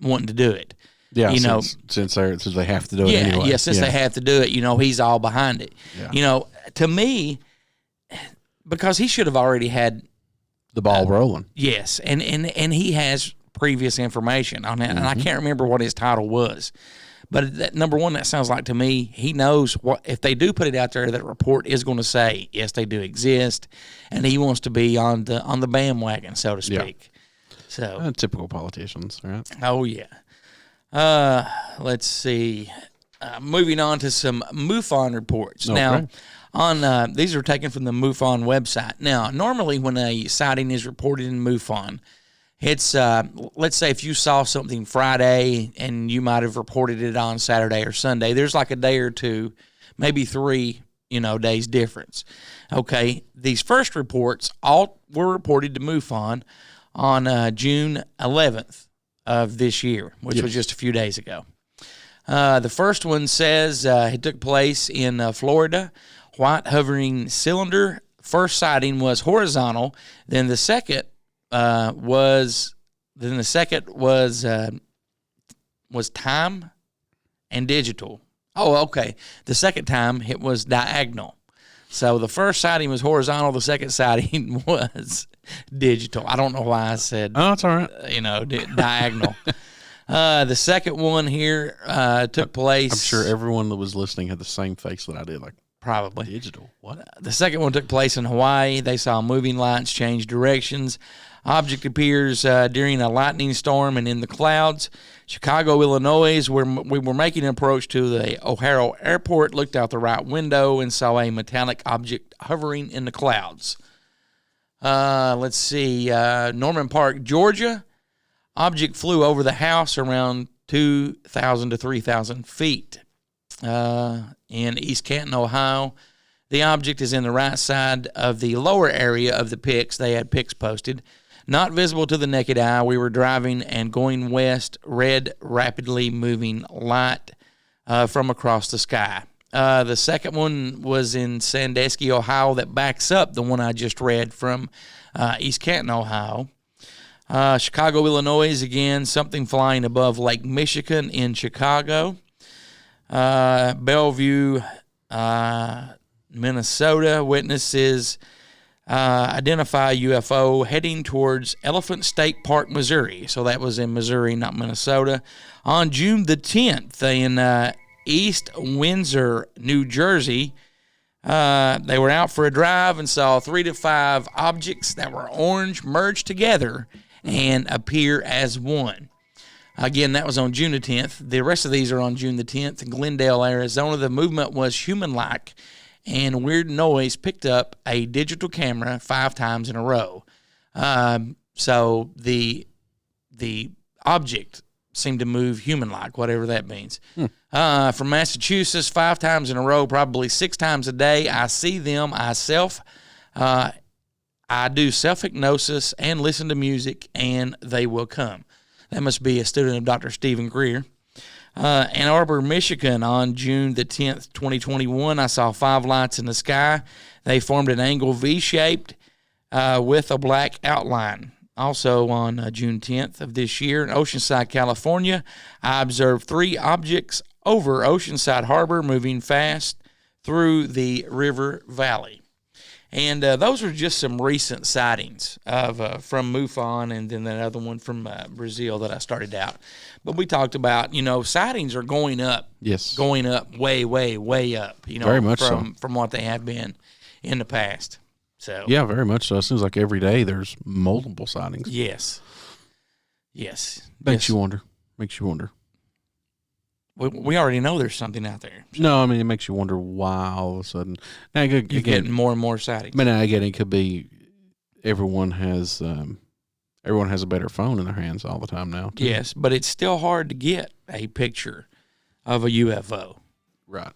wanting to do it. Yeah, you know, since they have to do it anyway. Yeah, since they have to do it, he's all behind it. Yeah. To me, because he should have already had the ball rolling. Yes, and he has previous information on that, and I can't remember what his title was. But that, number one, that sounds like to me he knows what, if they do put it out there, that report is going to say yes, they do exist, and he wants to be on the bandwagon, so to speak. Yeah. So typical politicians, right? Oh yeah. Let's see. Moving on to some MUFON reports. Okay. Now, these are taken from the MUFON website. Now, normally when a sighting is reported in MUFON, it's let's say if you saw something Friday and you might have reported it on Saturday or Sunday, there's like a day or two, maybe 3, days difference. Okay, these first reports all were reported to MUFON on June 11th of this year, which was just a few days ago. The first one says it took place in Florida. White hovering cylinder. First sighting was horizontal. Then the second was time and digital. Oh, okay. The second time it was diagonal. So the first sighting was horizontal. The second sighting was digital. I don't know why I said. Oh, it's all right. Diagonal. The second one here took place. I'm sure everyone that was listening had the same face that I did. Like, probably digital. What? The second one took place in Hawaii. They saw moving lights change directions. Object appears during a lightning storm and in the clouds. Chicago, Illinois, where we were making an approach to the O'Hare Airport, looked out the right window and saw a metallic object hovering in the clouds. Let's see. Norman Park, Georgia. Object flew over the house around 2,000 to 3,000 feet. In East Canton, Ohio, the object is in the right side of the lower area of the pics. They had pics posted. Not visible to the naked eye. We were driving and going west. Red, rapidly moving light from across the sky. The second one was in Sandusky, Ohio, that backs up the one I just read from East Canton, Ohio. Chicago, Illinois, again, something flying above Lake Michigan in Chicago. Bellevue, Minnesota, witnesses identify a UFO heading towards Elephant State Park, Missouri. So that was in Missouri, not Minnesota. On June the 10th in East Windsor, New Jersey, they were out for a drive and saw 3 to 5 objects that were orange merge together and appear as one. Again, that was on June the 10th. The rest of these are on June the 10th in Glendale, Arizona. The movement was human-like, and weird noise picked up a digital camera 5 times in a row. So the object seemed to move human-like, whatever that means. From Massachusetts, 5 times in a row, probably 6 times a day. I see them. I do self-hypnosis and listen to music, and they will come. That must be a student of Dr. Stephen Greer. Ann Arbor, Michigan, on June the 10th, 2021, I saw 5 lights in the sky. They formed an angle V-shaped with a black outline. Also on June 10th of this year in Oceanside, California, I observed 3 objects over Oceanside Harbor moving fast through the river valley. And those are just some recent sightings of from MUFON, and then that other one from Brazil that I started out. But we talked about, sightings are going up. Yes. Going up way, way, way up, Very much from what they have been in the past. So Yeah, very much so. It seems like every day there's multiple sightings. Yes. Makes you wonder. We already know there's something out there. No, I mean, it makes you wonder why all of a sudden. Now, You're getting more and more sightings. But now again, it could be everyone has a better phone in their hands all the time now, too. Yes, but it's still hard to get a picture of a UFO. Right.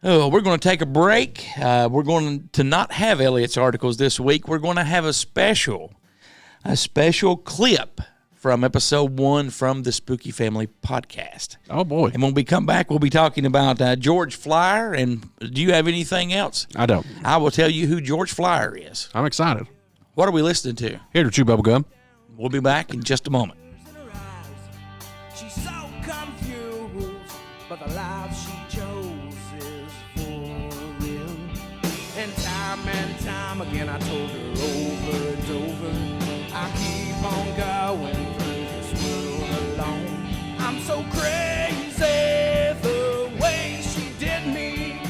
Oh, we're going to take a break. We're going to not have Elliot's articles this week. We're going to have a special clip from episode 1 from the Spooky Family podcast. Oh, boy. And when we come back, we'll be talking about George Flyer. And do you have anything else? I don't. I will tell you who George Flyer is. I'm excited. What are we listening to? Here to chew bubble gum. We'll be back in just a moment. She's so confused, but the life she chose is for real. And time again, I told her over and over, I keep on going through this world alone. I'm so crazy the way she did me.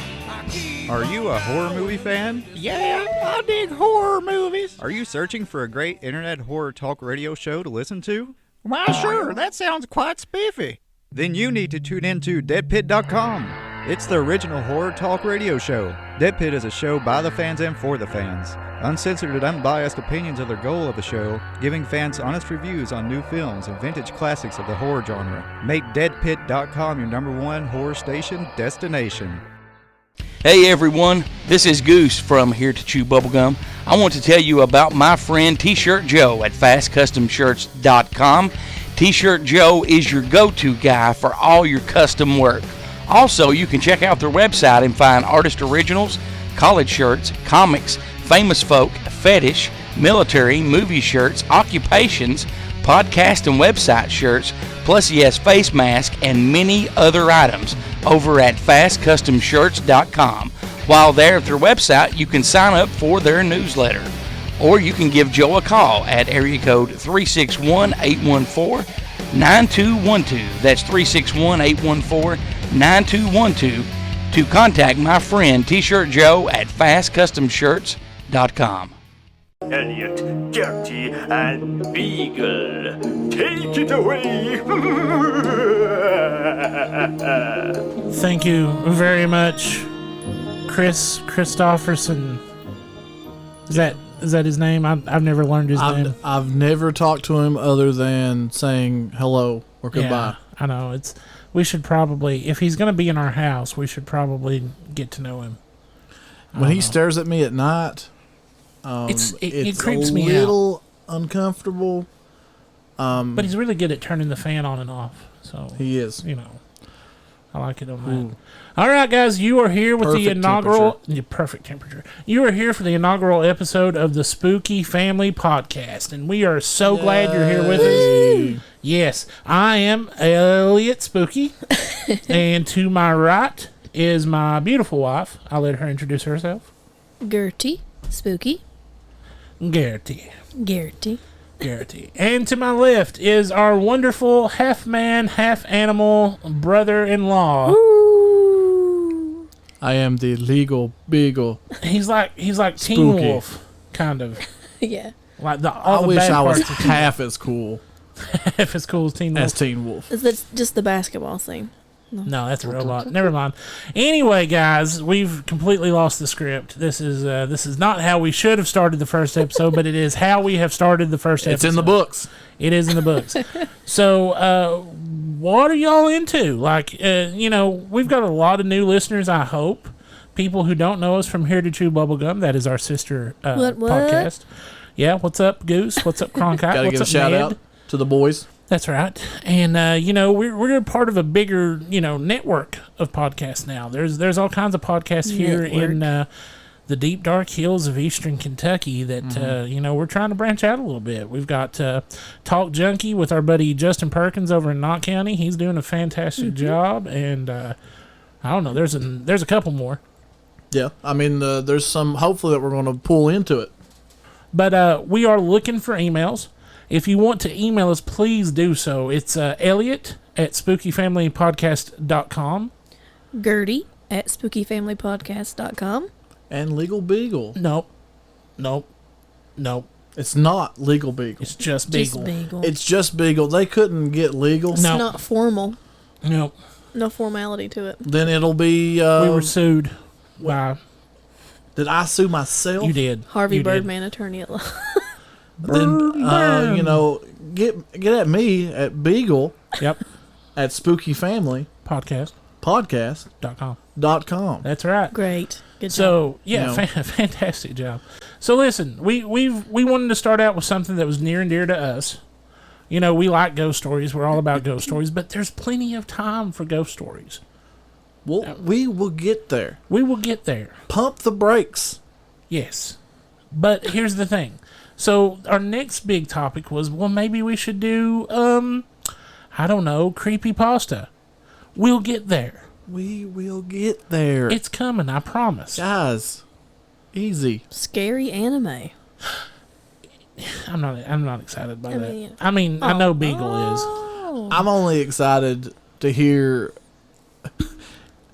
Are you a horror movie fan? Yeah, I dig horror movies. Are you searching for a great internet horror talk radio show to listen to? Why, sure, that sounds quite spiffy. Then you need to tune into deadpit.com. It's the original horror talk radio show. Dead Pit is a show by the fans and for the fans. Uncensored and unbiased opinions are the goal of the show, giving fans honest reviews on new films and vintage classics of the horror genre. Make deadpit.com your #1 horror station destination. Hey everyone, this is Goose from Here to Chew Bubblegum. I want to tell you about my friend T-Shirt Joe at FastCustomShirts.com. T-Shirt Joe is your go-to guy for all your custom work. Also, you can check out their website and find artist originals, college shirts, comics, famous folk, fetish, military, movie shirts, occupations, podcast and website shirts, plus yes, face mask, and many other items over at FastCustomShirts.com. While there at their website, you can sign up for their newsletter. Or you can give Joe a call at area code 361-814-9212. That's 361-814-9212 to contact my friend T-Shirt Joe at FastCustomShirts.com. Elliot, Gertie, and Beagle, take it away! Thank you very much, Chris Christopherson. Is that his name? I've never learned his name. I've never talked to him other than saying hello or goodbye. Yeah, I know. We should probably, if he's going to be in our house, we should probably get to know him. When he stares at me at night, it creeps me out. It's a little uncomfortable. But he's really good at turning the fan on and off. So he is. I like it on that. All right, guys, you are here with the inaugural... perfect temperature. You are here for the inaugural episode of the Spooky Family Podcast, and we are so glad you're here with us. Yes, I am Elliot Spooky, and to my right is my beautiful wife. I'll let her introduce herself. Gertie. Spooky. Garrity. Garrity. And to my left is our wonderful half man, half animal brother-in-law. Ooh. I am the legal beagle. He's like Teen Spooky. Wolf, kind of. Yeah. Like I all the wish bad I was parts half as cool half as cool as Teen Wolf. as Teen Wolf. That's just the basketball scene. No, that's a robot. Never mind. Anyway, guys, we've completely lost the script. This is not how we should have started the first episode, but it is how we have started the first episode. It's in the books. It is in the books. So, what are y'all into? Like, we've got a lot of new listeners, I hope. People who don't know us from Here to Chew Bubblegum. That is our sister What? podcast. Yeah, what's up, Goose? What's up, Cronkite? Gotta What's give a up, shout Ned? out to the boys. That's right. And, we're a part of a bigger, network of podcasts now. There's all kinds of podcasts here in the deep, dark hills of eastern Kentucky that, we're trying to branch out a little bit. We've got Talk Junkie with our buddy Justin Perkins over in Knott County. He's doing a fantastic job. And, I don't know, there's a couple more. Yeah, I mean, there's some, hopefully, that we're going to pull into it. But we are looking for emails. If you want to email us, please do so. It's Elliot at spookyfamilypodcast.com. Gertie at spookyfamilypodcast.com. And Legal Beagle. Nope. It's not Legal Beagle. It's just Beagle. Just Beagle. It's just Beagle. They couldn't get legal. It's No. not formal. Nope. No formality to it. Then it'll be. We were sued. Wow. Did I sue myself? You did. Harvey You did. Birdman, attorney at law. Then get at me at Beagle Yep. at Podcast.com. spookyfamilypodcast.com. That's right. Great. Good job. So yeah, No. fantastic job. So listen, we wanted to start out with something that was near and dear to us. We like ghost stories. We're all about ghost stories, but there's plenty of time for ghost stories. Well, we will get there. We will get there. Pump the brakes. Yes. But here's the thing. So our next big topic was, well, maybe we should do, I don't know, creepypasta. We'll get there. We will get there. It's coming, I promise. Guys, easy. Scary anime. I'm not excited by that. mean- I mean, I know Beagle is. Oh. I'm only excited to hear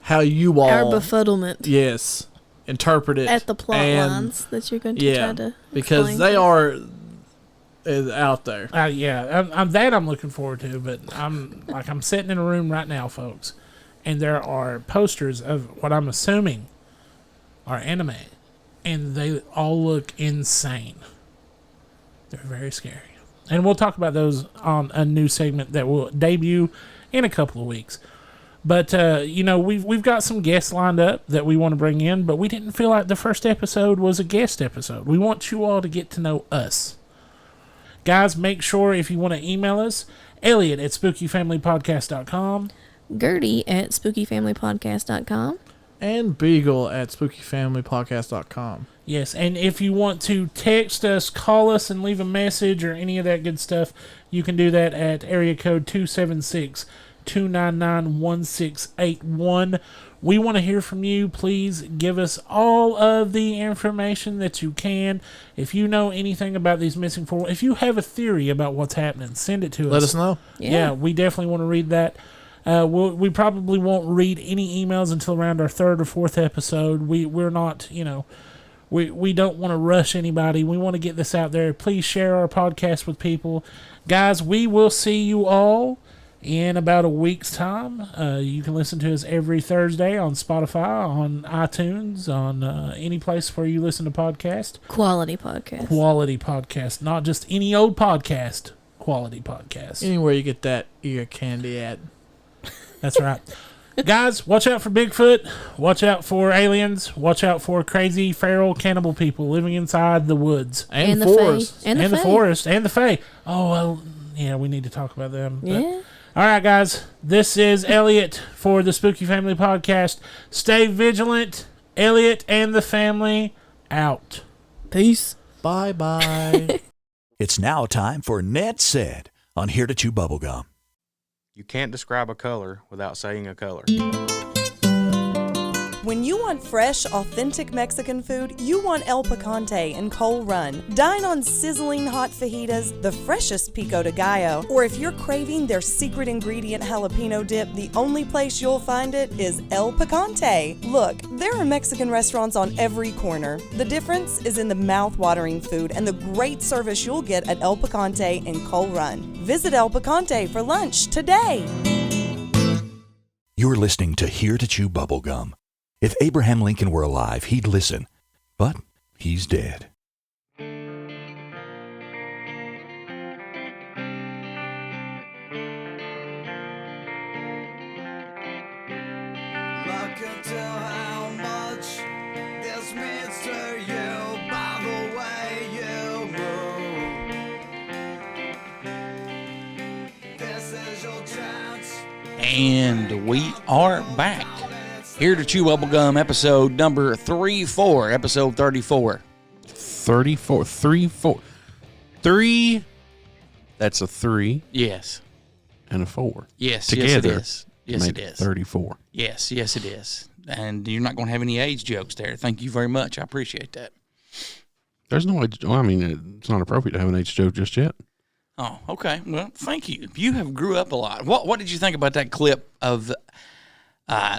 how you all Our befuddlement interpret it at the plot and- lines that you're going to Yeah, try to because explain. they are out there. I'm looking forward to, but I'm sitting in a room right now, folks, and there are posters of what I'm assuming are anime, and they all look insane. They're very scary, and we'll talk about those on a new segment that will debut in a couple of weeks. But we've got some guests lined up that we want to bring in, but we didn't feel like the first episode was a guest episode. We want you all to get to know us. Guys, make sure if you want to email us, Elliot at spookyfamilypodcast.com. Gertie at spookyfamilypodcast.com. And Beagle at spookyfamilypodcast.com. Yes, and if you want to text us, call us, and leave a message or any of that good stuff, you can do that at area code 276-299-1681. We want to hear from you. Please give us all of the information that you can. If you know anything about these missing 4, if you have a theory about what's happening, send it to us. Let us know. Yeah, we definitely want to read that. We probably won't read any emails until around our 3rd or 4th episode. We're not, we don't want to rush anybody. We want to get this out there. Please share our podcast with people. Guys, we will see you all in about a week's time. You can listen to us every Thursday on Spotify, on iTunes, on any place where you listen to podcasts. Quality podcast. Quality podcast, not just any old podcast. Quality podcast. Anywhere you get that ear candy at. That's right. Guys, watch out for Bigfoot. Watch out for aliens. Watch out for crazy, feral, cannibal people living inside the woods. And the forest. Fae. And the Fae. forest. And the Fae. Oh, well, yeah, we need to talk about them. But- Yeah. all right, guys. This is Elliot for the Spooky Family Podcast. Stay vigilant. Elliot and the family out. Peace. Bye-bye. It's now time for Ned Said on Here to Chew Bubblegum. You can't describe a color without saying a color. When you want fresh, authentic Mexican food, you want El Picante in Coal Run. Dine on sizzling hot fajitas, the freshest pico de gallo, or if you're craving their secret ingredient jalapeno dip, the only place you'll find it is El Picante. Look, there are Mexican restaurants on every corner. The difference is in the mouth-watering food and the great service you'll get at El Picante in Coal Run. Visit El Picante for lunch today. You're listening to Here to Chew Bubblegum. If Abraham Lincoln were alive, he'd listen, but he's dead. I can tell how much this means to you by the way you move. This is your chance. And we are back. Here to Chew Bubblegum, episode number 34, episode 34. 34. 3, 4. 3. That's a 3. Yes. And a 4. Yes, Together, yes it is. Yes, it is. 34. Yes, yes it is. And you're not going to have any age jokes there. Thank you very much. I appreciate that. There's no age. Well, I mean, it's not appropriate to have an age joke just yet. Oh, okay. Well, thank you. You have grew up a lot. What did you think about that clip of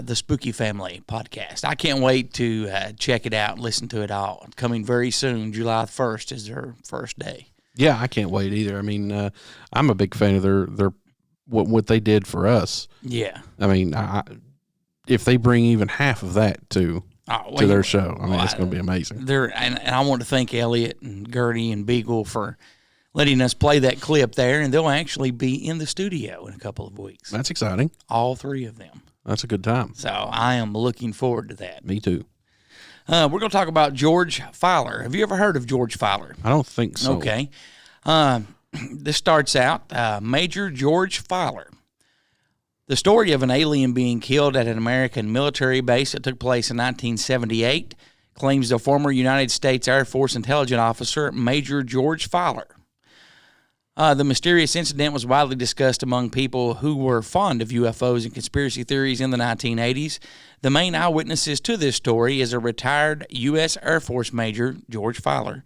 the Spooky Family podcast? I can't wait to check it out and listen to it all. Coming very soon. July 1st is their first day. Yeah, I can't wait either. I mean, I'm a big fan of their what they did for us. Yeah. I mean, if they bring even half of that to their show, I mean, it's going to be amazing. And I want to thank Elliot and Gertie and Beagle for letting us play that clip there, and they'll actually be in the studio in a couple of weeks. That's exciting. All three of them. That's a good time. So I am looking forward to that. Me too. We're going to talk about George Filer. Have you ever heard of George Filer? I don't think so. Okay. This starts out, Major George Filer. The story of an alien being killed at an American military base that took place in 1978 claims the former United States Air Force intelligence officer, Major George Filer. The mysterious incident was widely discussed among people who were fond of UFOs and conspiracy theories in the 1980s. The main eyewitnesses to this story is a retired U.S. Air Force Major, George Filer,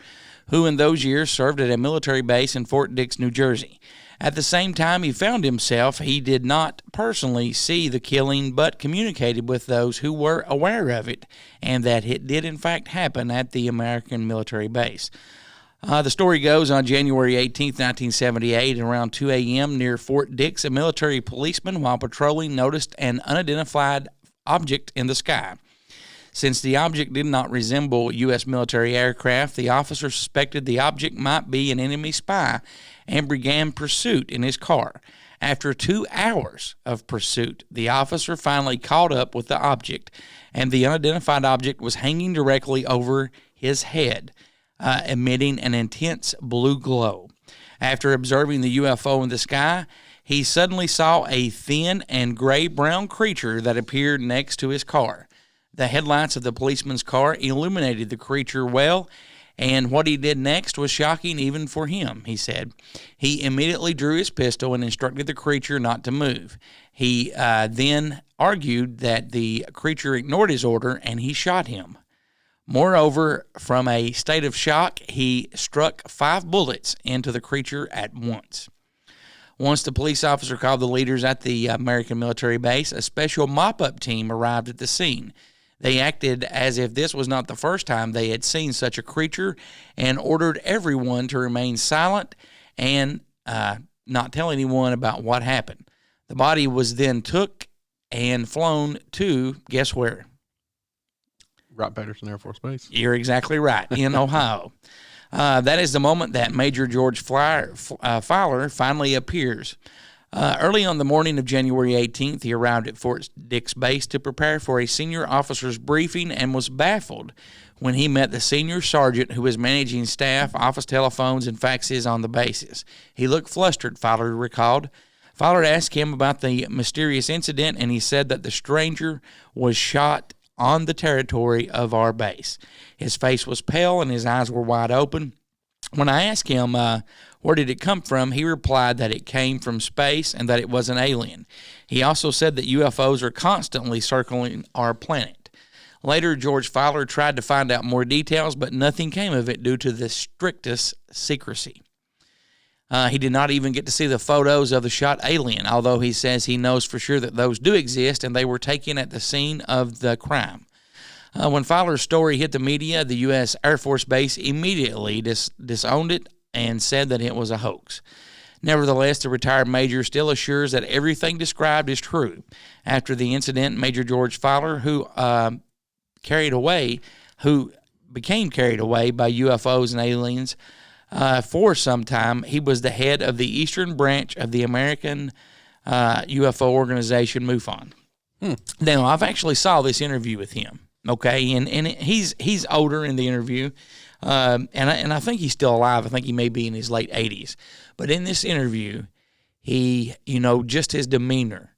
who in those years served at a military base in Fort Dix, New Jersey. At the same time he found himself, he did not personally see the killing, but communicated with those who were aware of it, and that it did in fact happen at the American military base. The story goes, on January 18, 1978, around 2 a.m. near Fort Dix, a military policeman, while patrolling, noticed an unidentified object in the sky. Since the object did not resemble U.S. military aircraft, the officer suspected the object might be an enemy spy and began pursuit in his car. After 2 hours of pursuit, the officer finally caught up with the object, and the unidentified object was hanging directly over his head, emitting an intense blue glow. After observing the UFO in the sky, he suddenly saw a thin and gray-brown creature that appeared next to his car. The headlights of the policeman's car illuminated the creature well, and what he did next was shocking even for him, he said. He immediately drew his pistol and instructed the creature not to move. He then argued that the creature ignored his order, and he shot him. Moreover, from a state of shock, he struck 5 bullets into the creature at once. Once the police officer called the leaders at the American military base, a special mop-up team arrived at the scene. They acted as if this was not the first time they had seen such a creature and ordered everyone to remain silent and not tell anyone about what happened. The body was then took and flown to, guess where? Wright-Patterson Air Force Base. You're exactly right, in Ohio. That is the moment that Major George Filer finally appears. Early on the morning of January 18th, he arrived at Fort Dix Base to prepare for a senior officer's briefing and was baffled when he met the senior sergeant who was managing staff, office telephones, and faxes on the bases. He looked flustered, Filer recalled. Filer asked him about the mysterious incident, and he said that the stranger was shot on the territory of our base. His face was pale and his eyes were wide open. When I asked him where did it come from, he replied that it came from space and that it was an alien. He also said that UFOs are constantly circling our planet. Later, George Fowler tried to find out more details, but nothing came of it due to the strictest secrecy. He did not even get to see the photos of the shot alien, although he says he knows for sure that those do exist and they were taken at the scene of the crime. When Fowler's story hit the media, the U.S. Air Force Base immediately disowned it and said that it was a hoax. Nevertheless, the retired major still assures that everything described is true. After the incident, Major George Fowler, who became carried away by UFOs and aliens for some time, he was the head of the Eastern Branch of the American UFO organization, MUFON. Now, I've actually saw this interview with him. Okay, and he's older in the interview, and I think he's still alive. I think he may be in his late 80s. But in this interview, he, just his demeanor,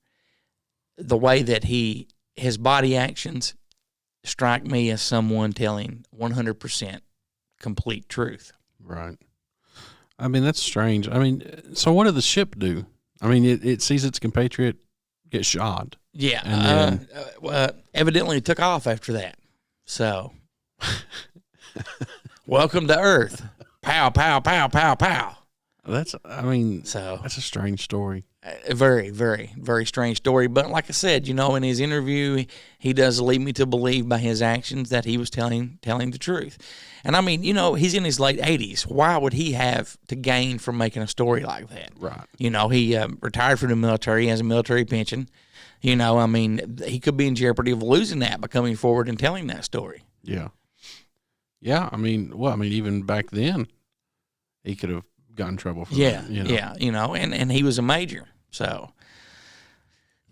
the way that his body actions strike me as someone telling 100% complete truth. Right. I mean, that's strange. I mean, so what did the ship do? I mean, it sees its compatriot get shot. Yeah. And then, evidently it took off after that. So, welcome to Earth. Pow, pow, pow, pow, pow. That's a strange story. A very, very, very strange story. But like I said, in his interview, he does lead me to believe by his actions that he was telling the truth. And I mean, he's in his late 80s. Why would he have to gain from making a story like that? Right. He retired from the military, he has a military pension. He could be in jeopardy of losing that by coming forward and telling that story. Yeah. Yeah. I mean, even back then, he could have gotten in trouble for that. Yeah. And he was a major. So,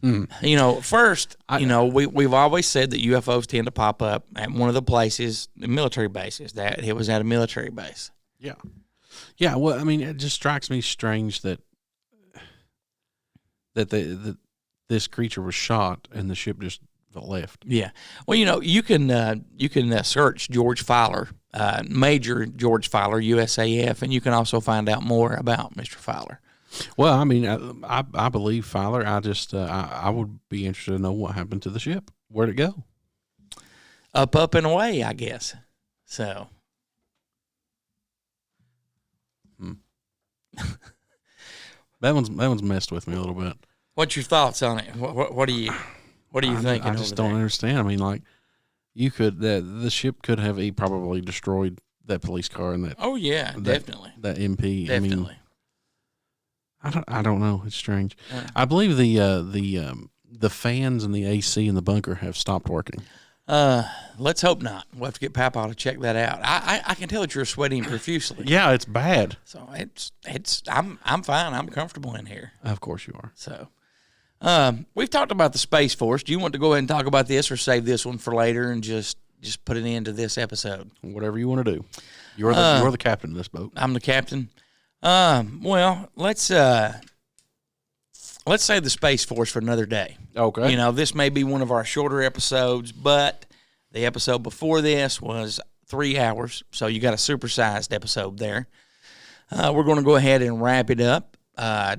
first, we've always said that UFOs tend to pop up at one of the places, the military bases, that it was at a military base. Yeah. Yeah. Well, I mean, it just strikes me strange that this creature was shot and the ship just left. Yeah. Well, you can search George Fowler, Major George Fowler, USAF, and you can also find out more about Mr. Fowler. Well, I mean, I believe Fowler. I just I would be interested to know what happened to the ship. Where'd it go? Up and away, I guess. So. That one's messed with me a little bit. What's your thoughts on it? What do you think? I just don't understand. I mean, like, you could the ship could have probably destroyed that police car and that. Oh yeah, definitely. That MP. Definitely. I mean, I don't know. It's strange. I believe the fans and the AC in the bunker have stopped working. Let's hope not. We'll have to get Papa to check that out. I can tell that you're sweating profusely. Yeah, it's bad. So I'm fine. I'm comfortable in here. Of course you are. So, we've talked about the Space Force. Do you want to go ahead and talk about this, or save this one for later and just put it into this episode? Whatever you want to do. You're the captain of this boat. I'm the captain. Well, let's save the Space Force for another day. Okay. This may be one of our shorter episodes, but the episode before this was 3 hours, so you got a supersized episode there. We're going to go ahead and wrap it up.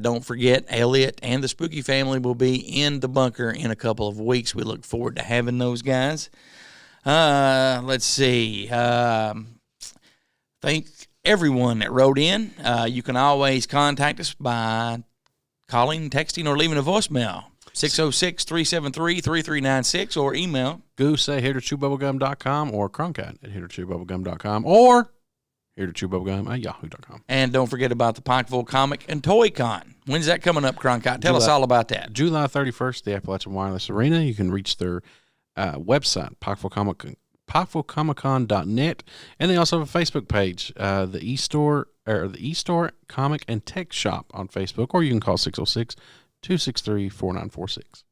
Don't forget, Elliot and the Spooky family will be in the bunker in a couple of weeks. We look forward to having those guys. Let's see. Thank everyone that wrote in. You can always contact us by calling, texting, or leaving a voicemail. 606-373-3396 or email. Goose at hitterchewbubblegum.com or Croncat at hitterchewbubblegum.com or hitterchewbubblegum at yahoo.com. And don't forget about the Pikeville Comic and Toy Con. When's that coming up, Croncat? Tell us all about that. July 31st, the Appalachian Wireless Arena. You can reach their website, PikevilleComicCon.net, and they also have a Facebook page, the eStore Comic and Tech Shop on Facebook, or you can call 606-263-4946.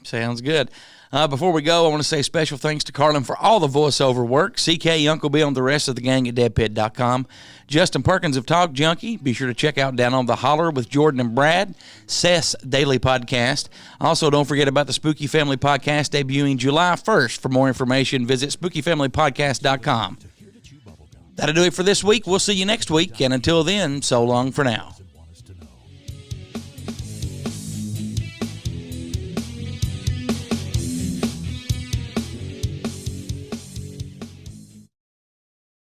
Sounds good. Before we go, I want to say special thanks to Carlin for all the voiceover work, CK, Uncle Bill, and the rest of the gang at deadpit.com. Justin Perkins of Talk Junkie. Be sure to check out Down on the Holler with Jordan and Brad, Seth's daily podcast. Also, don't forget about the Spooky Family Podcast debuting July 1st. For more information, visit spookyfamilypodcast.com. That'll do it for this week. We'll see you next week, and until then, so long for now.